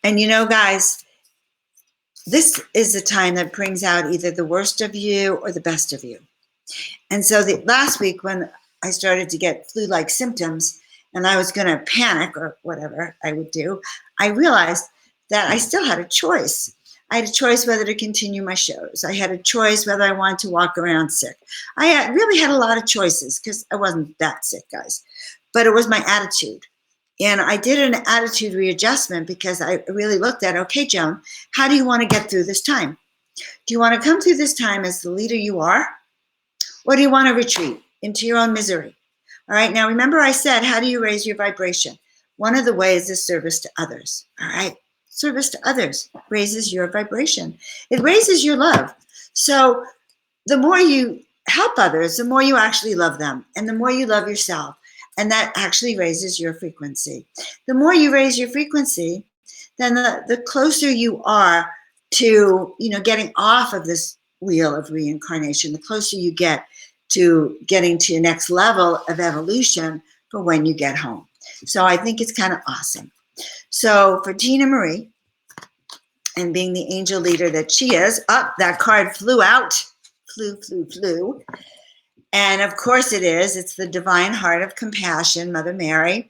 And you know, guys, this is a time that brings out either the worst of you or the best of you. And so last week when I started to get flu-like symptoms and I was going to panic or whatever I would do, I realized that I still had a choice. I had a choice whether to continue my shows. I had a choice whether I wanted to walk around sick. I really had a lot of choices because I wasn't that sick, guys. But it was my attitude. And I did an attitude readjustment because I really looked at, okay, Joan, how do you want to get through this time? Do you want to come through this time as the leader you are? Or do you want to retreat into your own misery? All right, now remember I said, how do you raise your vibration? One of the ways is service to others, all right? Service to others raises your vibration. It raises your love. So the more you help others, the more you actually love them, and the more you love yourself, and that actually raises your frequency. The more you raise your frequency, then the closer you are to, getting off of this wheel of reincarnation, the closer you get to getting to your next level of evolution for when you get home. So I think it's kind of awesome. So for Tina Marie, and being the angel leader that she is, that card flew out, flew. And of course it is. It's the divine heart of compassion, Mother Mary.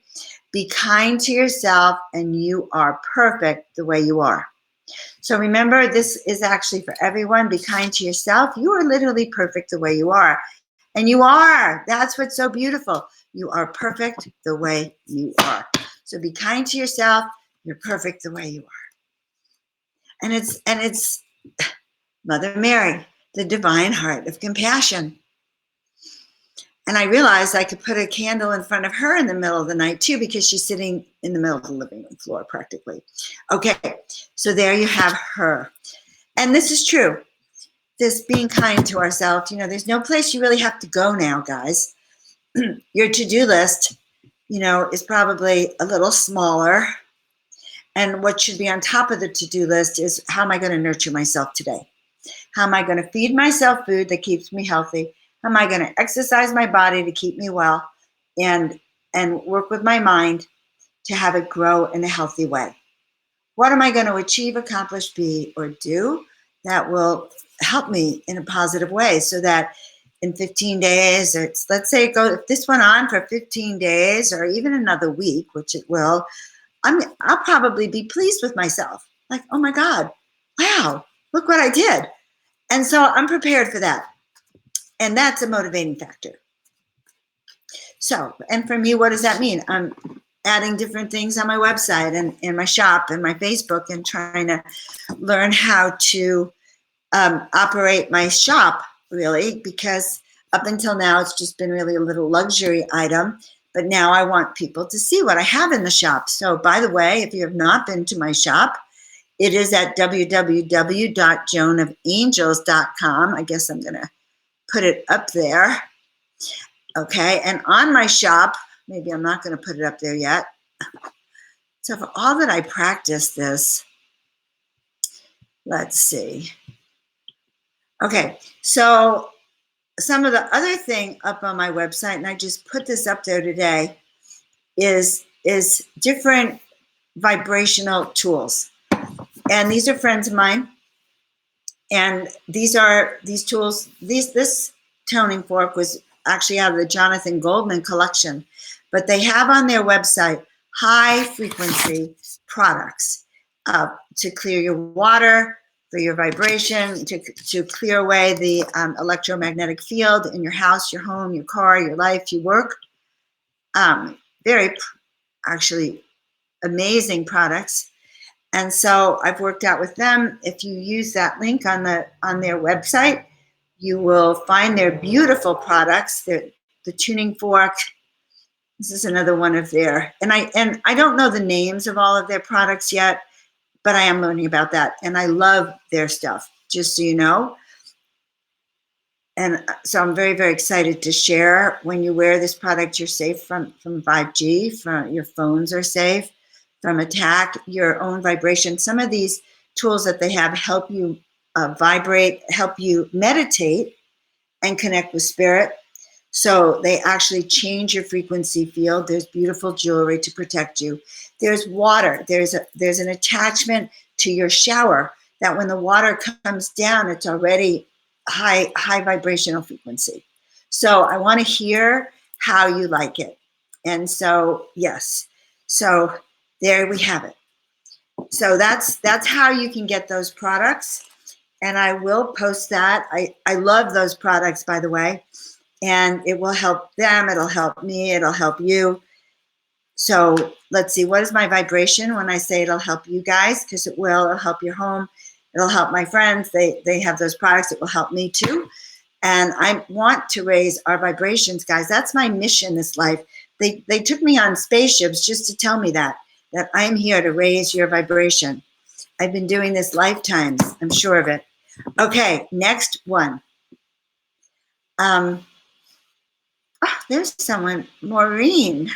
Be kind to yourself, and you are perfect the way you are. So remember, this is actually for everyone. Be kind to yourself. You are literally perfect the way you are. And you are. That's what's so beautiful. You are perfect the way you are. So be kind to yourself. You're perfect the way you are. And it's Mother Mary, the divine heart of compassion. And I realized I could put a candle in front of her in the middle of the night too, because she's sitting in the middle of the living room floor practically. Okay, so there you have her. And this is true. This being kind to ourselves, there's no place you really have to go now, guys. Your to-do list, is probably a little smaller. And what should be on top of the to-do list is, how am I going to nurture myself today? How am I going to feed myself food that keeps me healthy? How am I going to exercise my body to keep me well, and work with my mind to have it grow in a healthy way? What am I going to achieve, accomplish, be, or do that will help me in a positive way, so that in 15 days, or let's say if this went on for 15 days or even another week, which it will, I'll probably be pleased with myself. Like, oh my God, wow, look what I did. And so I'm prepared for that. And that's a motivating factor. So, and for me, what does that mean? I'm adding different things on my website and in my shop and my Facebook, and trying to learn how to operate my shop, really, because Up until now, it's just been really a little luxury item. But now I want people to see what I have in the shop. So, by the way, if you have not been to my shop, it is at www.joanofangels.com. I guess I'm going to put it up there. Okay. And on my shop, maybe I'm not going to put it up there yet. So, for all that I practice this, let's see. Okay. So, some of the other thing up on my website, and I just put this up there today, is different vibrational tools. And these are friends of mine. And these tools, this toning fork was actually out of the Jonathan Goldman collection, but they have on their website high frequency products to clear your water, for your vibration, to clear away the electromagnetic field in your house, your home, your car, your life, your work. Very actually amazing products. And so I've worked out with them. If you use that link on their website, you will find their beautiful products. The tuning fork. This is another one of their, and I don't know the names of all of their products yet, but I am learning about that. And I love their stuff, just so you know. And so I'm very, very excited to share. When you wear this product, you're safe from 5G, from your phones are safe from attack, your own vibration. Some of these tools that they have help you vibrate, help you meditate and connect with spirit. So they actually change your frequency field. There's beautiful jewelry to protect you. There's water. There's an attachment to your shower that when the water comes down, it's already high vibrational frequency. So I want to hear how you like it. And so, yes. So there we have it. So that's how you can get those products. And I will post that. I love those products, by the way. And it will help them. It'll help me. It'll help you. So let's see. What is my vibration when I say it'll help you guys? Because it will. It'll help your home. It'll help my friends. They have those products. It will help me too. And I want to raise our vibrations, guys. That's my mission this life. They took me on spaceships just to tell me that I'm here to raise your vibration. I've been doing this lifetimes. I'm sure of it. Okay, next one. There's someone, Maureen.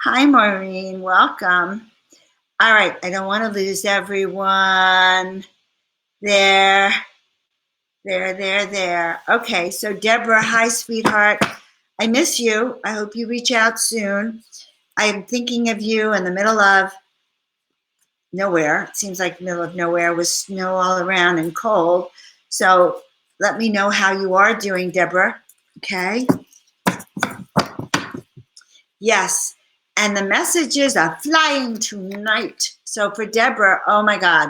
Hi, Maureen. Welcome. All right, I don't want to lose everyone. There. Okay, so Deborah, hi, sweetheart. I miss you. I hope you reach out soon. I am thinking of you in the middle of nowhere. It seems like the middle of nowhere with snow all around and cold. So let me know how you are doing, Deborah. Okay. Yes. And the messages are flying tonight. So for Deborah, oh my God.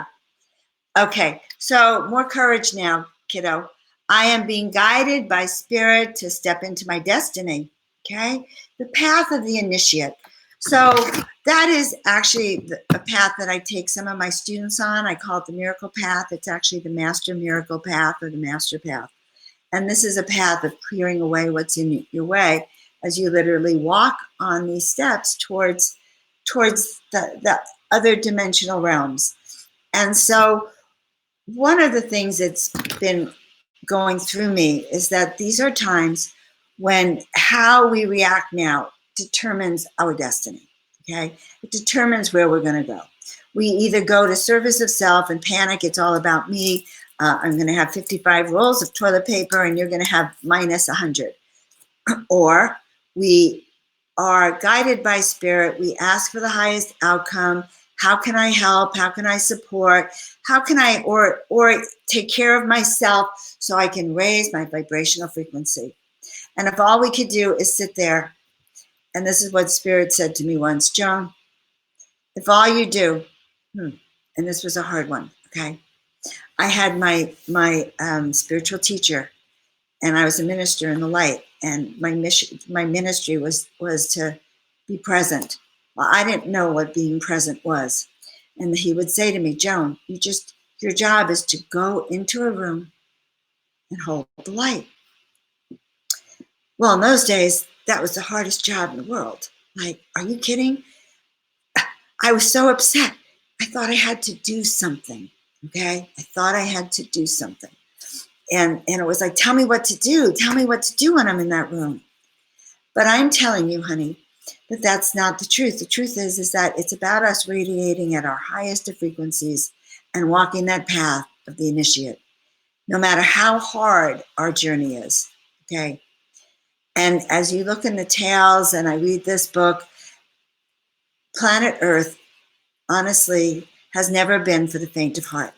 Okay. So more courage now, kiddo. I am being guided by spirit to step into my destiny. Okay. The path of the initiate. So that is actually a path that I take some of my students on. I call it the miracle path. It's actually the master miracle path or the master path. And this is a path of clearing away what's in your way as you literally walk on these steps towards the other dimensional realms. And so one of the things that's been going through me is that these are times when how we react now determines our destiny. Okay, it determines where we're going to go. We either go to service of self and panic, it's all about me. I'm going to have 55 rolls of toilet paper and you're going to have minus 100. Or we are guided by spirit. We ask for the highest outcome. How can I help? How can I support? How can I or take care of myself so I can raise my vibrational frequency? And if all we could do is sit there, and this is what spirit said to me once, Joan, if all you do, and this was a hard one, okay? I had my spiritual teacher, and I was a minister in the light, and my ministry was to be present. Well, I didn't know what being present was. And he would say to me, Joan, your job is to go into a room and hold the light. Well, in those days, that was the hardest job in the world. Like, are you kidding? I was so upset. I thought I had to do something. Okay. I thought I had to do something. And it was like, tell me what to do. Tell me what to do when I'm in that room. But I'm telling you, honey, that that's not the truth. The truth is that it's about us radiating at our highest of frequencies and walking that path of the initiate, no matter how hard our journey is. Okay. And as you look in the tales and I read this book, planet Earth, honestly, has never been for the faint of heart.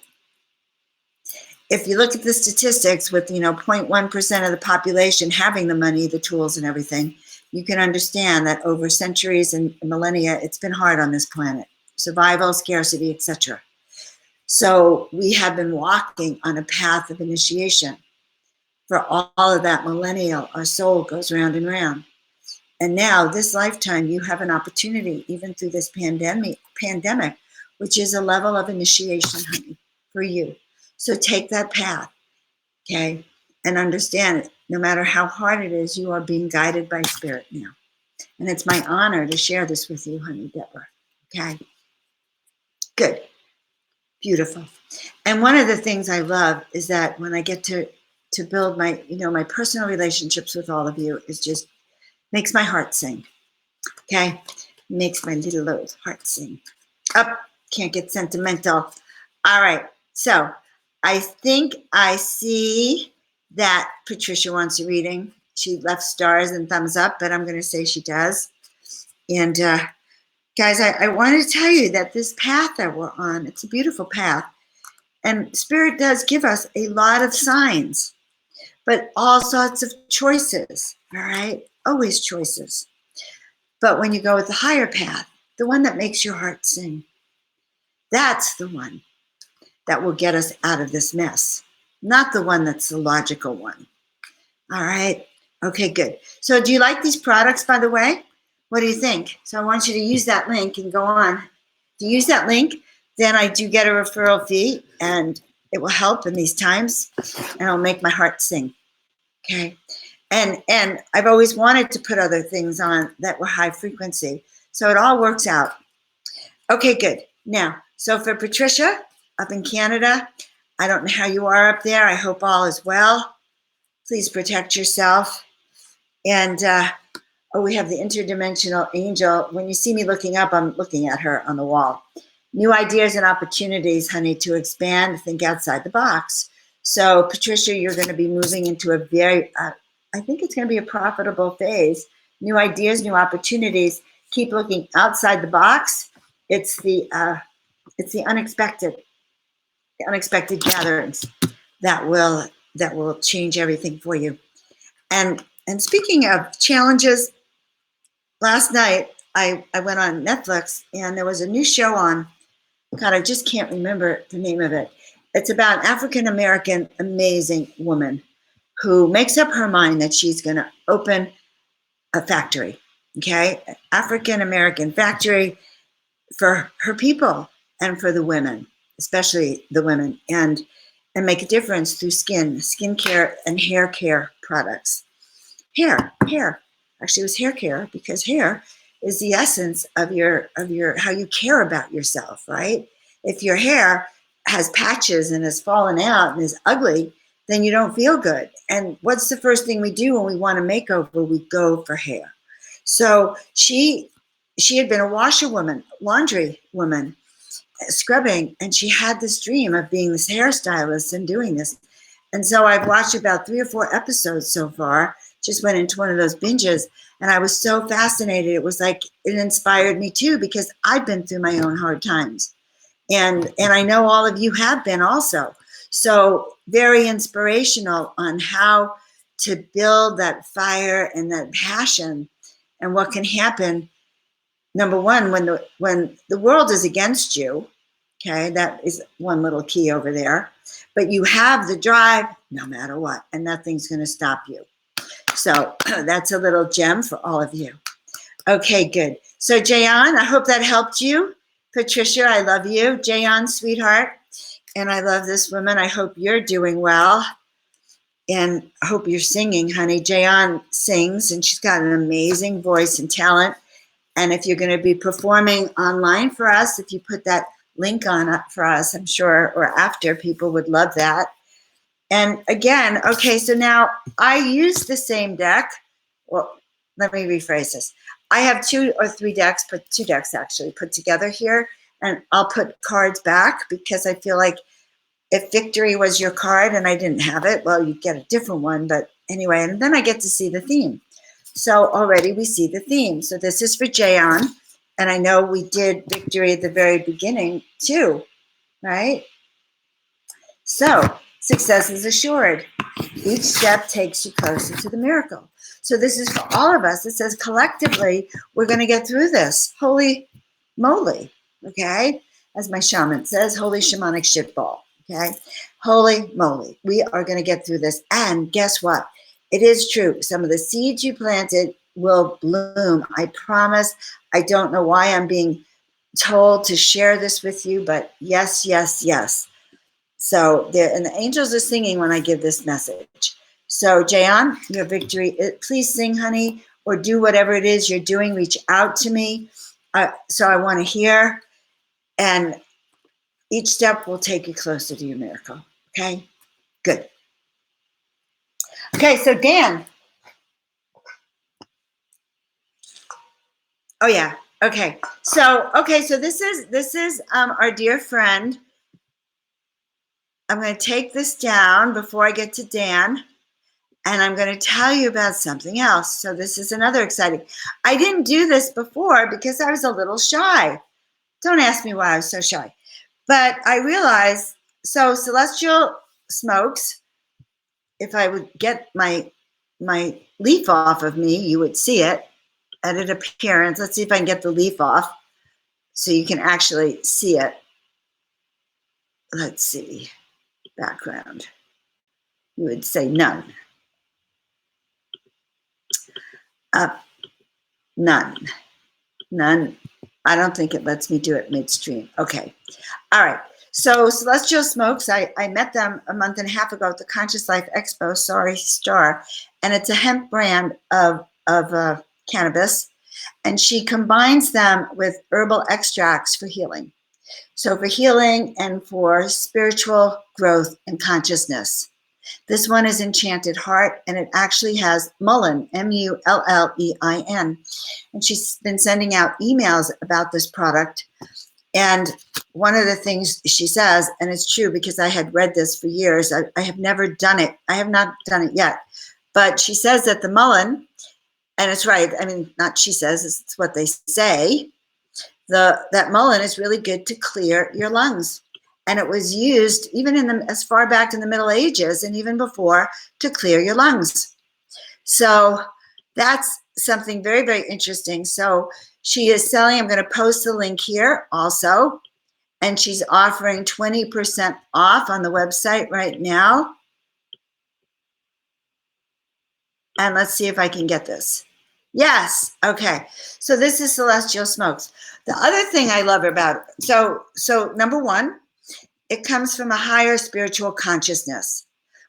If you look at the statistics with, 0.1% of the population having the money, the tools and everything, you can understand that over centuries and millennia, it's been hard on this planet. Survival, scarcity, etc. So we have been walking on a path of initiation. For all of that millennial, our soul goes round and round. And now, this lifetime, you have an opportunity, even through this pandemic, which is a level of initiation, honey, for you. So take that path, okay? And understand it. No matter how hard it is, you are being guided by spirit now. And it's my honor to share this with you, honey, Deborah. Okay? Good. Beautiful. And one of the things I love is that when I get to build my, my personal relationships with all of you, is just makes my heart sing. Okay? Makes my little old heart sing. Up, can't get sentimental. All right. So I think I see that Patricia wants a reading. She left stars and thumbs up, but I'm going to say she does. And guys, I wanted to tell you that this path that we're on, it's a beautiful path. And Spirit does give us a lot of signs, but all sorts of choices, all right? Always choices. But when you go with the higher path, the one that makes your heart sing, that's the one that will get us out of this mess, not the one that's the logical one. All right? Okay, good. So do you like these products, by the way? What do you think? So I want you to use that link and go on. If you use that link, then I do get a referral fee, and it will help in these times, and it'll make my heart sing. Okay? And I've always wanted to put other things on that were high frequency. So it all works out. Okay, good. Now, so for Patricia up in Canada, I don't know how you are up there. I hope all is well. Please protect yourself. And we have the interdimensional angel. When you see me looking up, I'm looking at her on the wall. New ideas and opportunities, honey, to expand, think outside the box. So, Patricia, you're going to be moving into a very, I think it's going to be a profitable phase. New ideas, new opportunities. Keep looking outside the box. It's the unexpected gatherings that will change everything for you. And speaking of challenges, last night I went on Netflix and there was a new show on. God, I just can't remember the name of it. It's about an African-American amazing woman who makes up her mind that she's going to open a factory, okay? African-American factory for her people and for the women, especially the women, and make a difference through skincare and hair care products. Hair. Actually, it was hair care, because hair is the essence of your how you care about yourself, right? If your hair has patches and has fallen out and is ugly, then you don't feel good. And what's the first thing we do when we want a makeover? We go for hair. So she had been a washerwoman, laundry woman, scrubbing, and she had this dream of being this hairstylist and doing this. And so I've watched about 3 or 4 episodes so far. Just went into one of those binges, and I was so fascinated. It was like it inspired me too, because I've been through my own hard times, and I know all of you have been also. So very inspirational on how to build that fire and that passion, and what can happen. Number one, when the world is against you, okay, that is one little key over there. But you have the drive no matter what, and nothing's going to stop you. So that's a little gem for all of you. Okay, good. So Jayan, I hope that helped you. Patricia, I love you. Jayan, sweetheart. And I love this woman. I hope you're doing well. And I hope you're singing, honey. Jayon sings, and she's got an amazing voice and talent. And if you're going to be performing online for us, if you put that link on up for us, I'm sure, or after, people would love that. And again, okay, so now I use the same deck. Well, let me rephrase this. I have 2 or 3 decks, put 2 decks actually put together here, and I'll put cards back because I feel like if victory was your card and I didn't have it, well, you get a different one. But anyway, and then I get to see the theme. So already we see the theme. So this is for Jayon, and I know we did victory at the very beginning too, right? So success is assured. Each step takes you closer to the miracle. So this is for all of us. It says collectively, we're going to get through this. Holy moly, okay? As my shaman says, holy shamanic shitball, okay? Holy moly, we are going to get through this. And guess what? It is true. Some of the seeds you planted will bloom. I promise. I don't know why I'm being told to share this with you, but yes, yes, yes. So there, and the angels are singing when I give this message. So Jayon, your victory, please sing, honey, or do whatever it is you're doing. Reach out to me. So I want to hear, and each step will take you closer to your miracle. Okay, good. Okay, so Dan. Oh yeah. Okay. So this is our dear friend. I'm going to take this down before I get to Dan. And I'm going to tell you about something else. So this is another exciting. I didn't do this before because I was a little shy. Don't ask me why I was so shy. But I realized, so celestial smokes, if I would get my leaf off of me, you would see it at an appearance. Let's see if I can get the leaf off so you can actually see it. Let's see. Background. You would say none. Up. None. None. I don't think it lets me do it midstream. Okay. All right. So Celestial Smokes, I met them a month and a half ago at the Conscious Life Expo, sorry, Star, and it's a hemp brand of cannabis, and she combines them with herbal extracts for healing. So for healing and for spiritual growth and consciousness. This one is Enchanted Heart, and it actually has Mullein, Mullein. And she's been sending out emails about this product. And one of the things she says, and it's true because I had read this for years, I have never done it. I have not done it yet. But she says that the mullein, and it's right, I mean, not she says, it's what they say, that mullein is really good to clear your lungs. And it was used even as far back in the Middle Ages and even before to clear your lungs. So that's something very, very interesting. So she is selling, I'm going to post the link here also, and she's offering 20% off on the website right now. And let's see if I can get this. Yes. Okay. So this is Celestial Smokes. The other thing I love about it, so number one, it comes from a higher spiritual consciousness.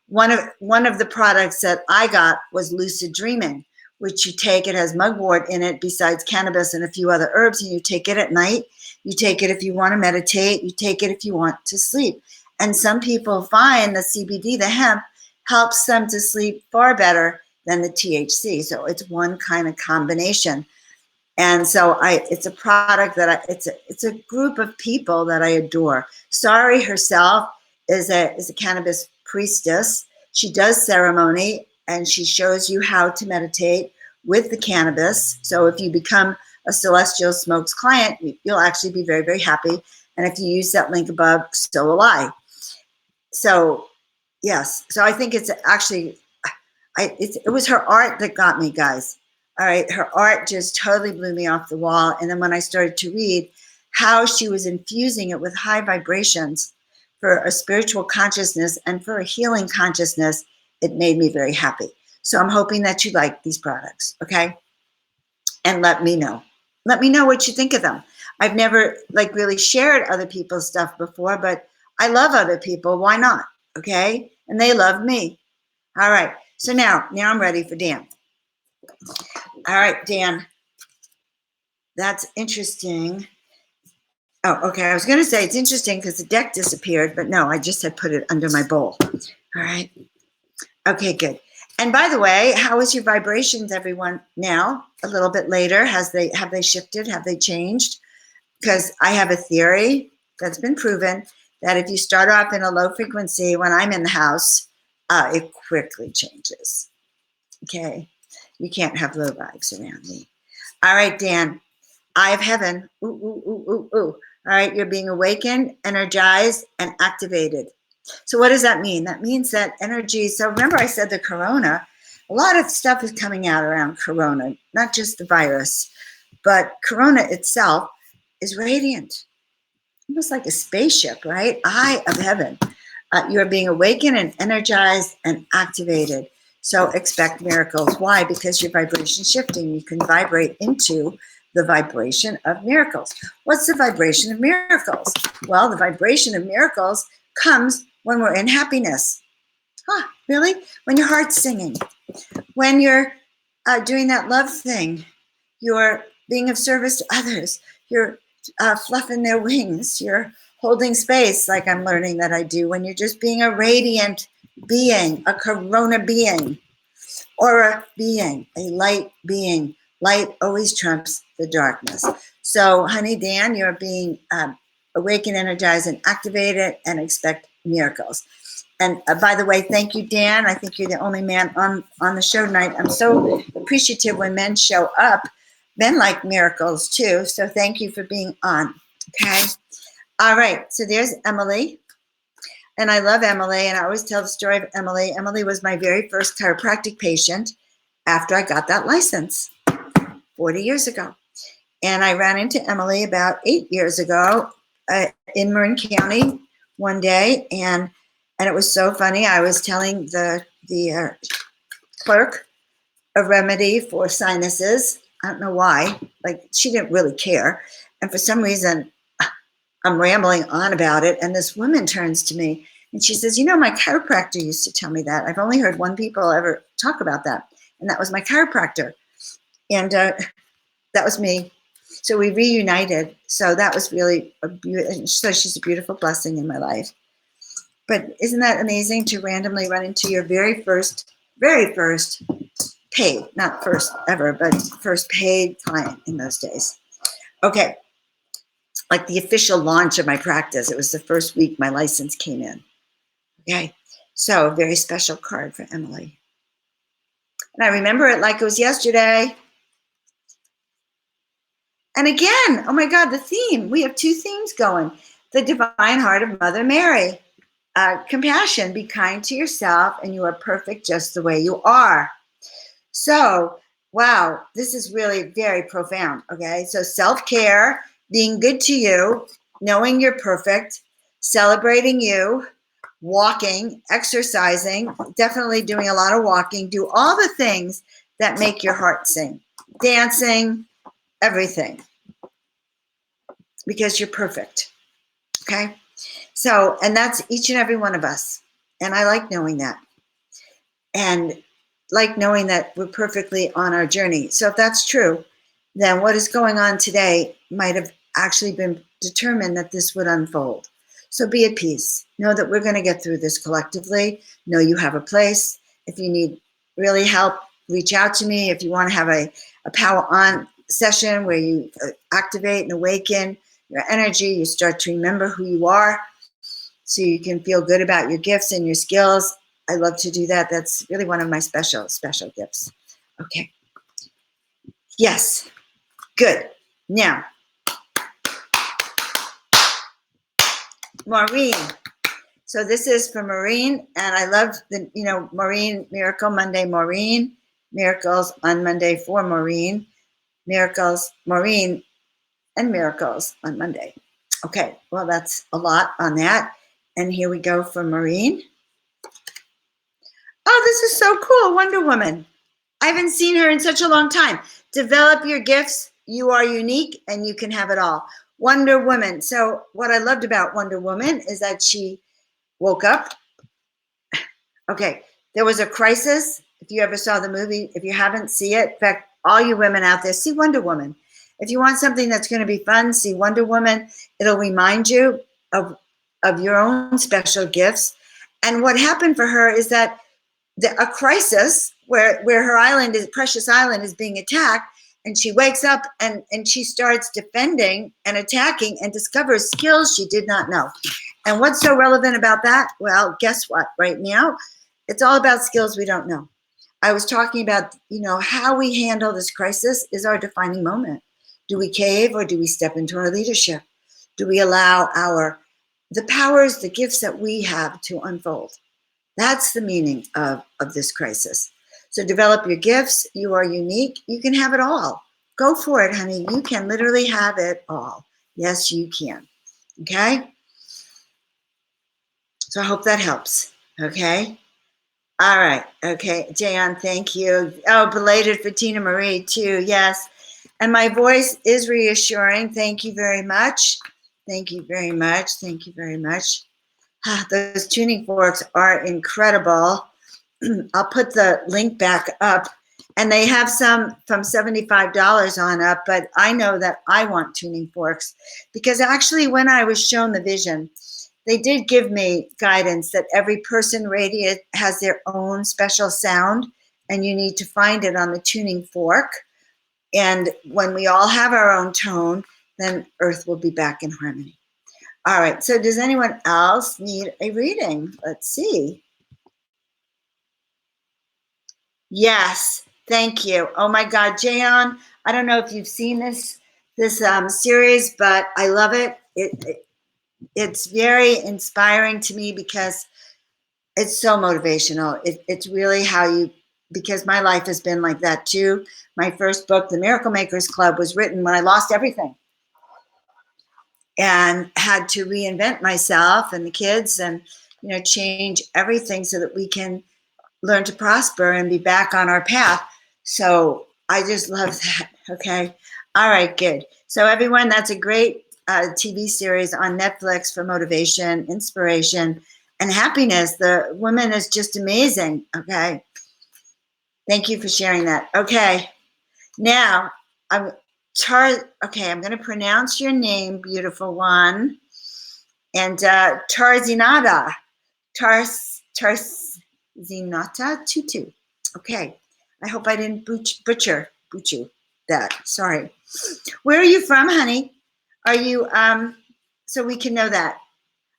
One of the products that I got was lucid dreaming, which you take. It has mugwort in it besides cannabis and a few other herbs, and you take it at night. You take it if you want to meditate. You take it if you want to sleep. And some people find the CBD, the hemp, helps them to sleep far better than the THC. So it's one kind of combination. And so it's a product that it's a group of people that I adore. Sari herself is a cannabis priestess. She does ceremony and she shows you how to meditate with the cannabis. So if you become a Celestial Smokes client, you'll actually be very, very happy. And if you use that link above, so will I. So yes, so I think it's actually, it was her art that got me, guys. All right, her art just totally blew me off the wall. And then when I started to read how she was infusing it with high vibrations for a spiritual consciousness and for a healing consciousness, it made me very happy. So I'm hoping that you like these products, okay? And let me know. Let me know what you think of them. I've never really shared other people's stuff before, but I love other people. Why not? Okay? And they love me. All right. So now I'm ready for Dan. All right, Dan. That's interesting. Oh, okay. I was going to say it's interesting because the deck disappeared, but no, I just had put it under my bowl. All right. Okay, good. And by the way, how is your vibrations, everyone? Now, a little bit later, have they shifted? Have they changed? Because I have a theory that's been proven that if you start off in a low frequency when I'm in the house, it quickly changes. Okay, you can't have low vibes around me. All right, Dan. Eye of heaven. Ooh, ooh, ooh, ooh, ooh. All right, you're being awakened, energized, and activated. So what does that mean? That means that energy. So remember I said the corona, a lot of stuff is coming out around corona, not just the virus, but corona itself is radiant, almost like a spaceship, right? Eye of heaven. You're being awakened and energized and activated. So expect miracles. Why? Because your vibration is shifting. You can vibrate into the vibration of miracles. What's the vibration of miracles? Well, the vibration of miracles comes when we're in happiness. Huh, really? When your heart's singing, when you're doing that love thing, you're being of service to others, you're fluffing their wings, you're holding space like I'm learning that I do, when you're just being a radiant being, a corona being, or a being, a light being. Light always trumps the darkness. So, honey Dan, you're being awakened, energized, and activated, and expect miracles. And by the way, thank you, Dan. I think you're the only man on the show tonight. I'm so appreciative when men show up. Men like miracles too. So thank you for being on. Okay. All right. So there's Emily. And I love Emily. And I always tell the story of Emily. Emily was my very first chiropractic patient after I got that license 40 years ago. And I ran into Emily about 8 years ago in Marin County one day. And it was so funny. I was telling the clerk a remedy for sinuses. I don't know why. Like, she didn't really care. And for some reason, I'm rambling on about it. And this woman turns to me and she says, my chiropractor used to tell me that. I've only heard one people ever talk about that. And that was my chiropractor. And that was me. So we reunited. So that was really so she's a beautiful blessing in my life. But isn't that amazing to randomly run into your very first paid, not first ever, but first paid client in those days. Okay. Like the official launch of my practice. It was the first week my license came in. Okay. So a very special card for Emily. And I remember it like it was yesterday. And again, oh my God, the theme. We have two themes going. The divine heart of Mother Mary. Compassion, be kind to yourself, and you are perfect just the way you are. So, wow, this is really very profound, okay? So self-care, being good to you, knowing you're perfect, celebrating you, walking, exercising, definitely doing a lot of walking, do all the things that make your heart sing, dancing, everything, because you're perfect, okay? So, and that's each and every one of us. And I like knowing that. And like knowing that we're perfectly on our journey. So if that's true, then what is going on today might have actually been determined that this would unfold. So be at peace. Know that we're going to get through this collectively. Know you have a place. If you need really help, reach out to me. If you want to have a power on session where you activate and awaken your energy, you start to remember who you are so you can feel good about your gifts and your skills. I love to do that. That's really one of my special gifts. Okay. Yes. Good. Now, Maureen. So this is for Maureen, and I love the, Maureen, Miracle Monday, Maureen, miracles on Monday for Maureen, miracles, Maureen, and miracles on Monday. Okay. Well, that's a lot on that. And here we go for Maureen. Oh, this is so cool. Wonder Woman. I haven't seen her in such a long time. Develop your gifts. You are unique and you can have it all. Wonder Woman. So what I loved about Wonder Woman is that she woke up. Okay. There was a crisis. If you ever saw the movie, if you haven't, see it. In fact, all you women out there, see Wonder Woman. If you want something that's going to be fun, see Wonder Woman. It'll remind you of your own special gifts. And what happened for her is that a crisis where her island, precious island, is being attacked, and she wakes up and she starts defending and attacking and discovers skills she did not know. And what's so relevant about that? Well, guess what? Right now, it's all about skills we don't know. I was talking about, how we handle this crisis is our defining moment. Do we cave or do we step into our leadership? Do we allow the powers, the gifts that we have to unfold? That's the meaning of this crisis. So develop your gifts. You are unique. You can have it all. Go for it, honey. You can literally have it all. Yes, you can. Okay? So I hope that helps. Okay? All right. Okay. Jayon, thank you. Oh, belated for Tina Marie, too. Yes. And my voice is reassuring. Thank you very much. Thank you very much. Thank you very much. Those tuning forks are incredible. I'll put the link back up. And they have some from $75 on up, but I know that I want tuning forks because actually when I was shown the vision, they did give me guidance that every person radiant has their own special sound and you need to find it on the tuning fork. And when we all have our own tone, then Earth will be back in harmony. All right, so does anyone else need a reading? Let's see. Yes, thank you. Oh my God, Jayon, I don't know if you've seen this series, but I love it. It's very inspiring to me because it's so motivational. It's really because my life has been like that too. My first book, The Miracle Makers Club, was written when I lost everything and had to reinvent myself and the kids and, change everything so that we can learn to prosper and be back on our path. So I just love that. Okay. All right, good. So everyone, that's a great TV series on Netflix for motivation, inspiration, and happiness. The woman is just amazing. Okay. Thank you for sharing that. Okay. Now, I'm going to pronounce your name, beautiful one. And Tarzinata. Tarzinata Tutu. Okay. I hope I didn't butcher that. Sorry. Where are you from, honey? Are you, so we can know that.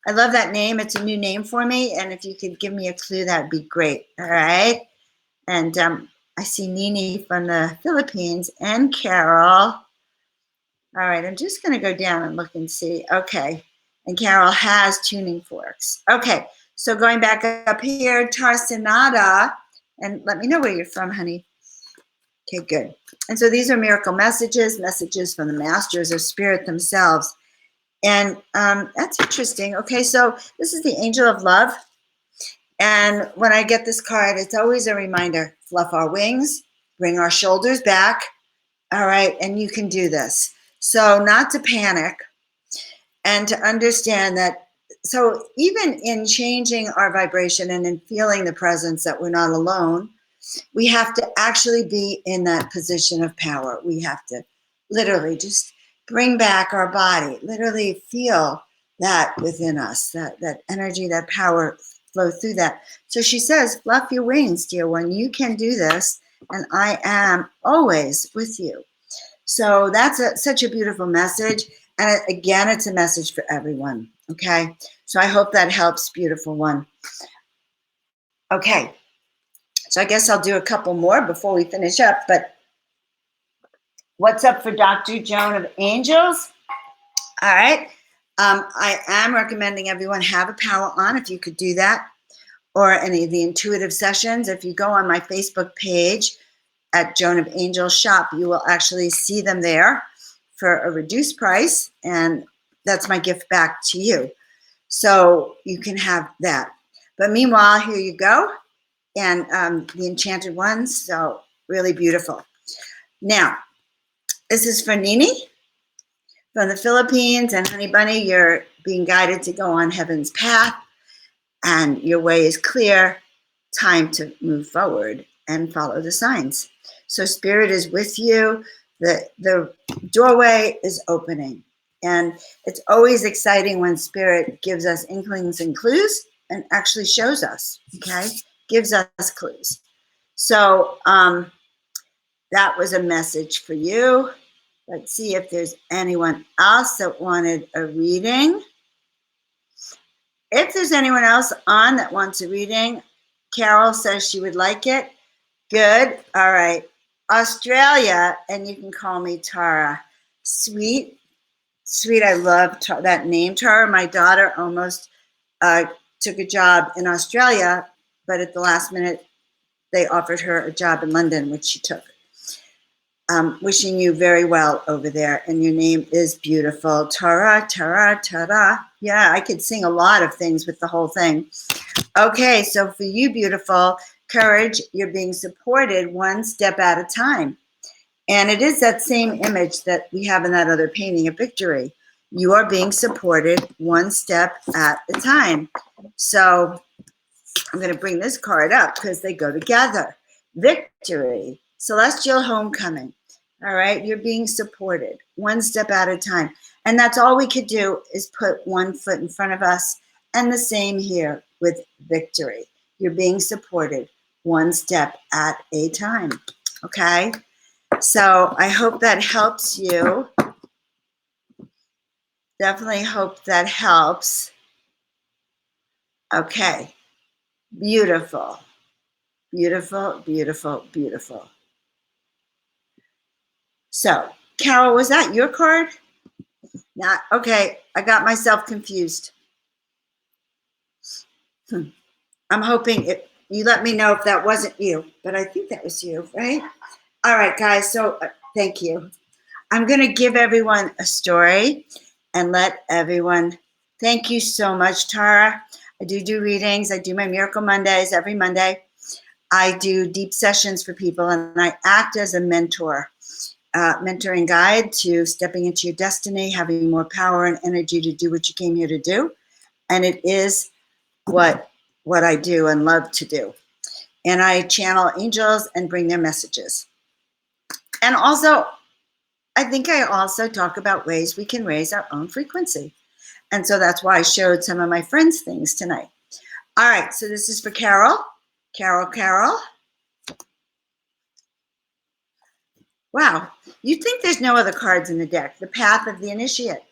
I love that name. It's a new name for me. And if you could give me a clue, that'd be great. All right. And I see Nini from the Philippines and Carol. All right. I'm just going to go down and look and see. Okay. And Carol has tuning forks. Okay. So going back up here, Tarsinada. And let me know where you're from, honey. Okay, good. And so these are miracle messages from the masters of spirit themselves. And that's interesting. Okay, so this is the angel of love. And when I get this card, it's always a reminder, fluff our wings, bring our shoulders back. All right, and you can do this. So not to panic and to understand that. So even in changing our vibration and in feeling the presence that we're not alone, we have to actually be in that position of power. We have to literally just bring back our body, literally feel that within us, that energy, that power flow through that. So she says, fluff your wings, dear one. You can do this, and I am always with you. So that's such a beautiful message. And again, it's a message for everyone. Okay. So I hope that helps, beautiful one. Okay. So I guess I'll do a couple more before we finish up. But what's up for Dr. Joan of Angels? All right. I am recommending everyone have a power on if you could do that, or any of the intuitive sessions. If you go on my Facebook page at Joan of Angels shop, you will actually see them there for a reduced price. And that's my gift back to you. So you can have that. But meanwhile, here you go. And the enchanted ones, so really beautiful. Now, this is for Nini from the Philippines, and Honey Bunny, you're being guided to go on heaven's path, and your way is clear. time to move forward and follow the signs. So Spirit is with you. The doorway is opening. And it's always exciting when Spirit gives us inklings and clues and actually shows us, okay? Gives us clues. So that was a message for you. Let's see if there's anyone else that wanted a reading. If there's anyone else on that wants a reading, Carol says she would like it. Good. All right. Australia, and you can call me Tara. Sweet. Sweet. I love that name, Tara. My daughter almost took a job in Australia, but at the last minute, they offered her a job in London, which she took. Wishing you very well over there. And your name is beautiful. Tara, Tara, Tara. Yeah, I could sing a lot of things with the whole thing. Okay, so for you, beautiful, courage, you're being supported one step at a time. And it is that same image that we have in that other painting of victory. You are being supported one step at a time. So I'm going to bring this card up because they go together. Victory, celestial homecoming. All right, you're being supported one step at a time. And that's all we could do is put one foot in front of us. And the same here with victory. You're being supported one step at a time. Okay, so I hope that helps you. Definitely hope that helps. Okay, beautiful, beautiful, beautiful, beautiful. So, Carol, was that your card? Not okay. I got myself confused. I'm hoping you let me know if that wasn't you, but I think that was you, right? All right, guys. So thank you. I'm going to give everyone a story and let everyone. Thank you so much, Tara. I do readings. I do my Miracle Mondays every Monday. I do deep sessions for people, and I act as a mentor. Mentoring guide to stepping into your destiny, having more power and energy to do what you came here to do. And it is what I do and love to do. And I channel angels and bring their messages. And also, I think I also talk about ways we can raise our own frequency. And so that's why I showed some of my friends' things tonight. All right, so this is for Carol. Carol. Wow, you'd think there's no other cards in the deck. The Path of the Initiate.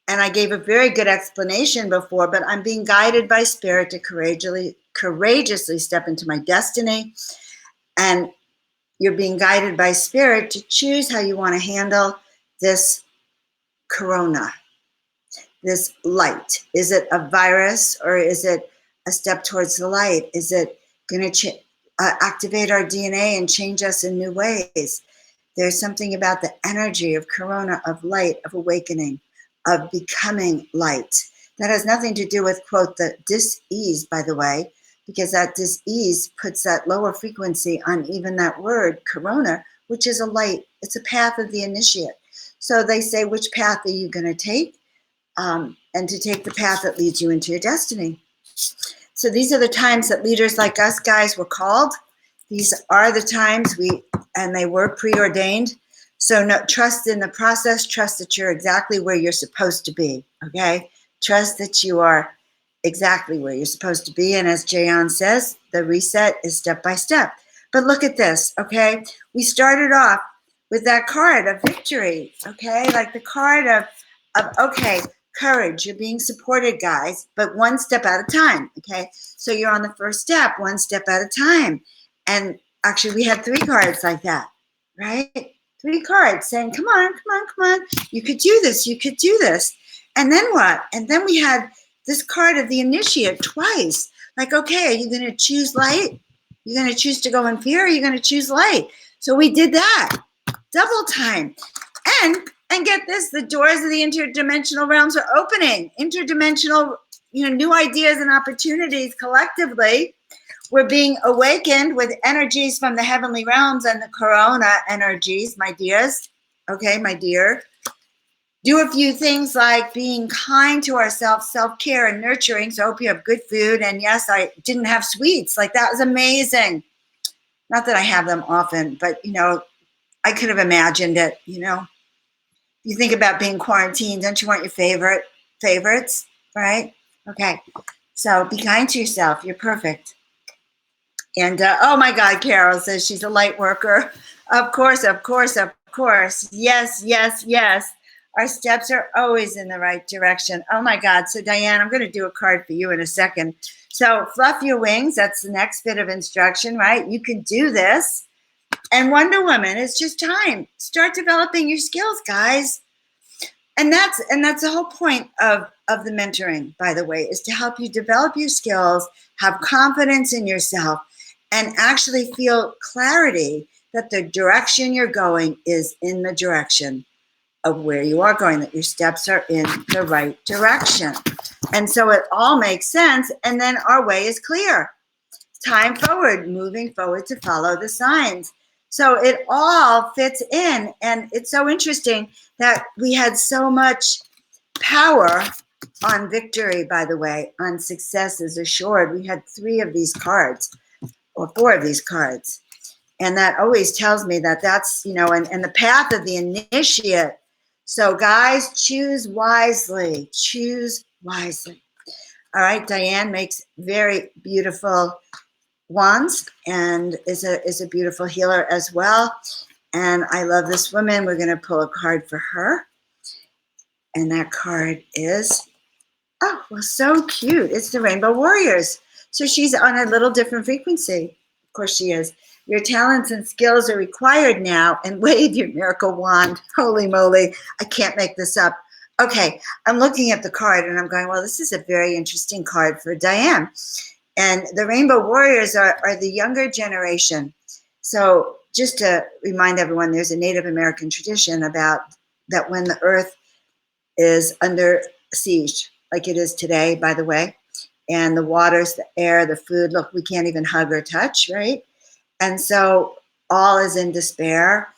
And I gave a very good explanation before, but I'm being guided by Spirit to courageously step into my destiny. And you're being guided by Spirit to choose how you want to handle this corona, this light. Is it a virus or is it a step towards the light? Is it going to activate our DNA and change us in new ways? There's something about the energy of corona, of light, of awakening, of becoming light. That has nothing to do with, quote, the dis-ease, by the way, because that dis-ease puts that lower frequency on even that word, corona, which is a light. It's a path of the initiate. So they say, which path are you going to take? And to take the path that leads you into your destiny. So these are the times that leaders like us guys were called. These are the times and they were preordained. So no, trust in the process. Trust that you're exactly where you're supposed to be, okay? Trust that you are exactly where you're supposed to be. And as Jayon says, the reset is step by step. But look at this, okay? We started off with that card of victory, okay? Like the card of okay, courage. You're being supported, guys, but one step at a time, okay? So you're on the first step, one step at a time. And actually, we had 3 cards like that, right? 3 cards saying, come on. You could do this. You could do this. And then what? And then we had this card of the initiate twice. Like, okay, are you going to choose light? You're going to choose to go in fear? Or are you going to choose light? So we did that. Double time. And get this, the doors of the interdimensional realms are opening. Interdimensional, new ideas and opportunities collectively. We're being awakened with energies from the heavenly realms and the corona energies, my dears. Okay, my dear. Do a few things like being kind to ourselves, self-care and nurturing. So I hope you have good food. And yes, I didn't have sweets. Like, that was amazing. Not that I have them often, but, I could have imagined it, You think about being quarantined, don't you want your favorites, right? Okay. So be kind to yourself. You're perfect. And oh my God, Carol says she's a light worker. Of course, of course, of course. Yes, yes, yes. Our steps are always in the right direction. Oh my God. So Diane, I'm going to do a card for you in a second. So fluff your wings. That's the next bit of instruction, right? You can do this. And Wonder Woman, it's just time. Start developing your skills, guys. And that's the whole point of the mentoring, by the way, is to help you develop your skills, have confidence in yourself, and actually feel clarity that the direction you're going is in the direction of where you are going, that your steps are in the right direction. And so it all makes sense, and then our way is clear. Time forward, moving forward to follow the signs. So it all fits in, and it's so interesting that we had so much power on victory, by the way, on success is assured. We had 3 of these cards, or 4 of these cards. And that always tells me that that's, and the path of the initiate. So guys, choose wisely. Choose wisely. All right, Diane makes very beautiful wands and is a beautiful healer as well. And I love this woman. We're going to pull a card for her. And that card is, oh, well, so cute. It's the Rainbow Warriors. So she's on a little different frequency. Of course she is. Your talents and skills are required now, and wave your miracle wand. Holy moly, I can't make this up. Okay, I'm looking at the card and I'm going, well, this is a very interesting card for Diane. And the Rainbow Warriors are the younger generation. So just to remind everyone, there's a Native American tradition about that when the earth is under siege, like it is today, by the way, and the waters, the air, the food, look, we can't even hug or touch, right? And so all is in despair.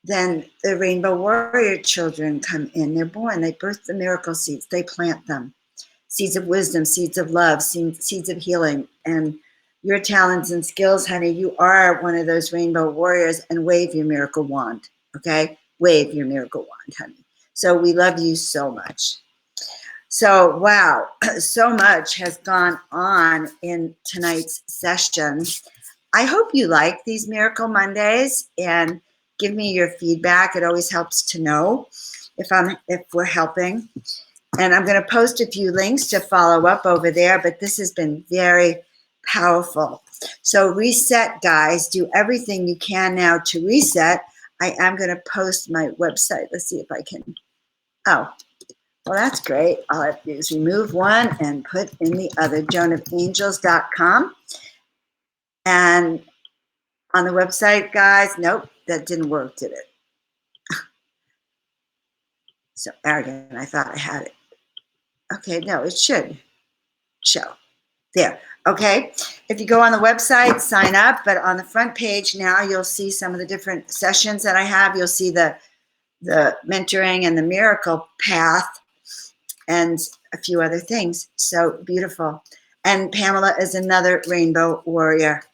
Then the Rainbow Warrior children come in. They're born. They birth the miracle seeds. They plant them. Seeds of wisdom, seeds of love, seeds of healing. And your talents and skills, honey, you are one of those Rainbow Warriors, and wave your miracle wand, okay? Wave your miracle wand, honey. So we love you so much. So, wow, so much has gone on in tonight's session. I hope you like these Miracle Mondays, and give me your feedback. It always helps to know if we're helping. And I'm going to post a few links to follow up over there, but this has been very powerful. So reset, guys. Do everything you can now to reset. I am going to post my website. Let's see if I can. Oh, well, that's great. All I have to do is remove one and put in the other, joanofangels.com. And on the website, guys, nope, that didn't work, did it? So arrogant, I thought I had it. Okay, no, it should show. There, okay. If you go on the website, sign up, but on the front page now, you'll see some of the different sessions that I have. You'll see the mentoring and the miracle path and a few other things. So beautiful. And Pamela is another Rainbow Warrior.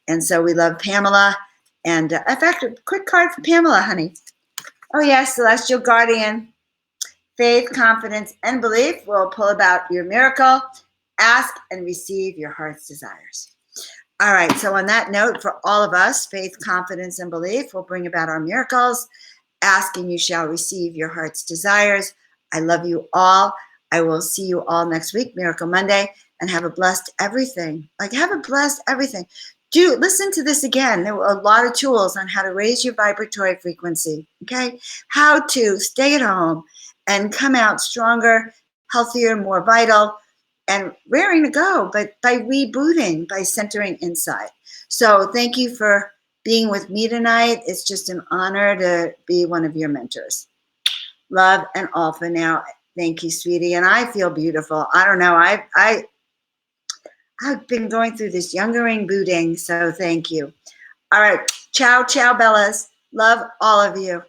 And so we love Pamela. And in fact, a quick card for Pamela, honey. Oh, yes, Celestial Guardian. Faith, confidence, and belief will pull about your miracle. Ask and receive your heart's desires. All right, so on that note, for all of us, faith, confidence, and belief will bring about our miracles. Ask and you shall receive your heart's desires. I love you all. I will see you all next week, Miracle Monday, and have a blessed everything. Like, have a blessed everything. Do listen to this again. There were a lot of tools on how to raise your vibratory frequency, okay? How to stay at home and come out stronger, healthier, more vital, and raring to go, but by rebooting, by centering inside. So thank you for being with me tonight. It's just an honor to be one of your mentors. Love and all for now. Thank you, sweetie. And I feel beautiful. I don't know. I've been going through this youngering booting, so thank you. All right. Ciao, ciao, Bellas. Love all of you.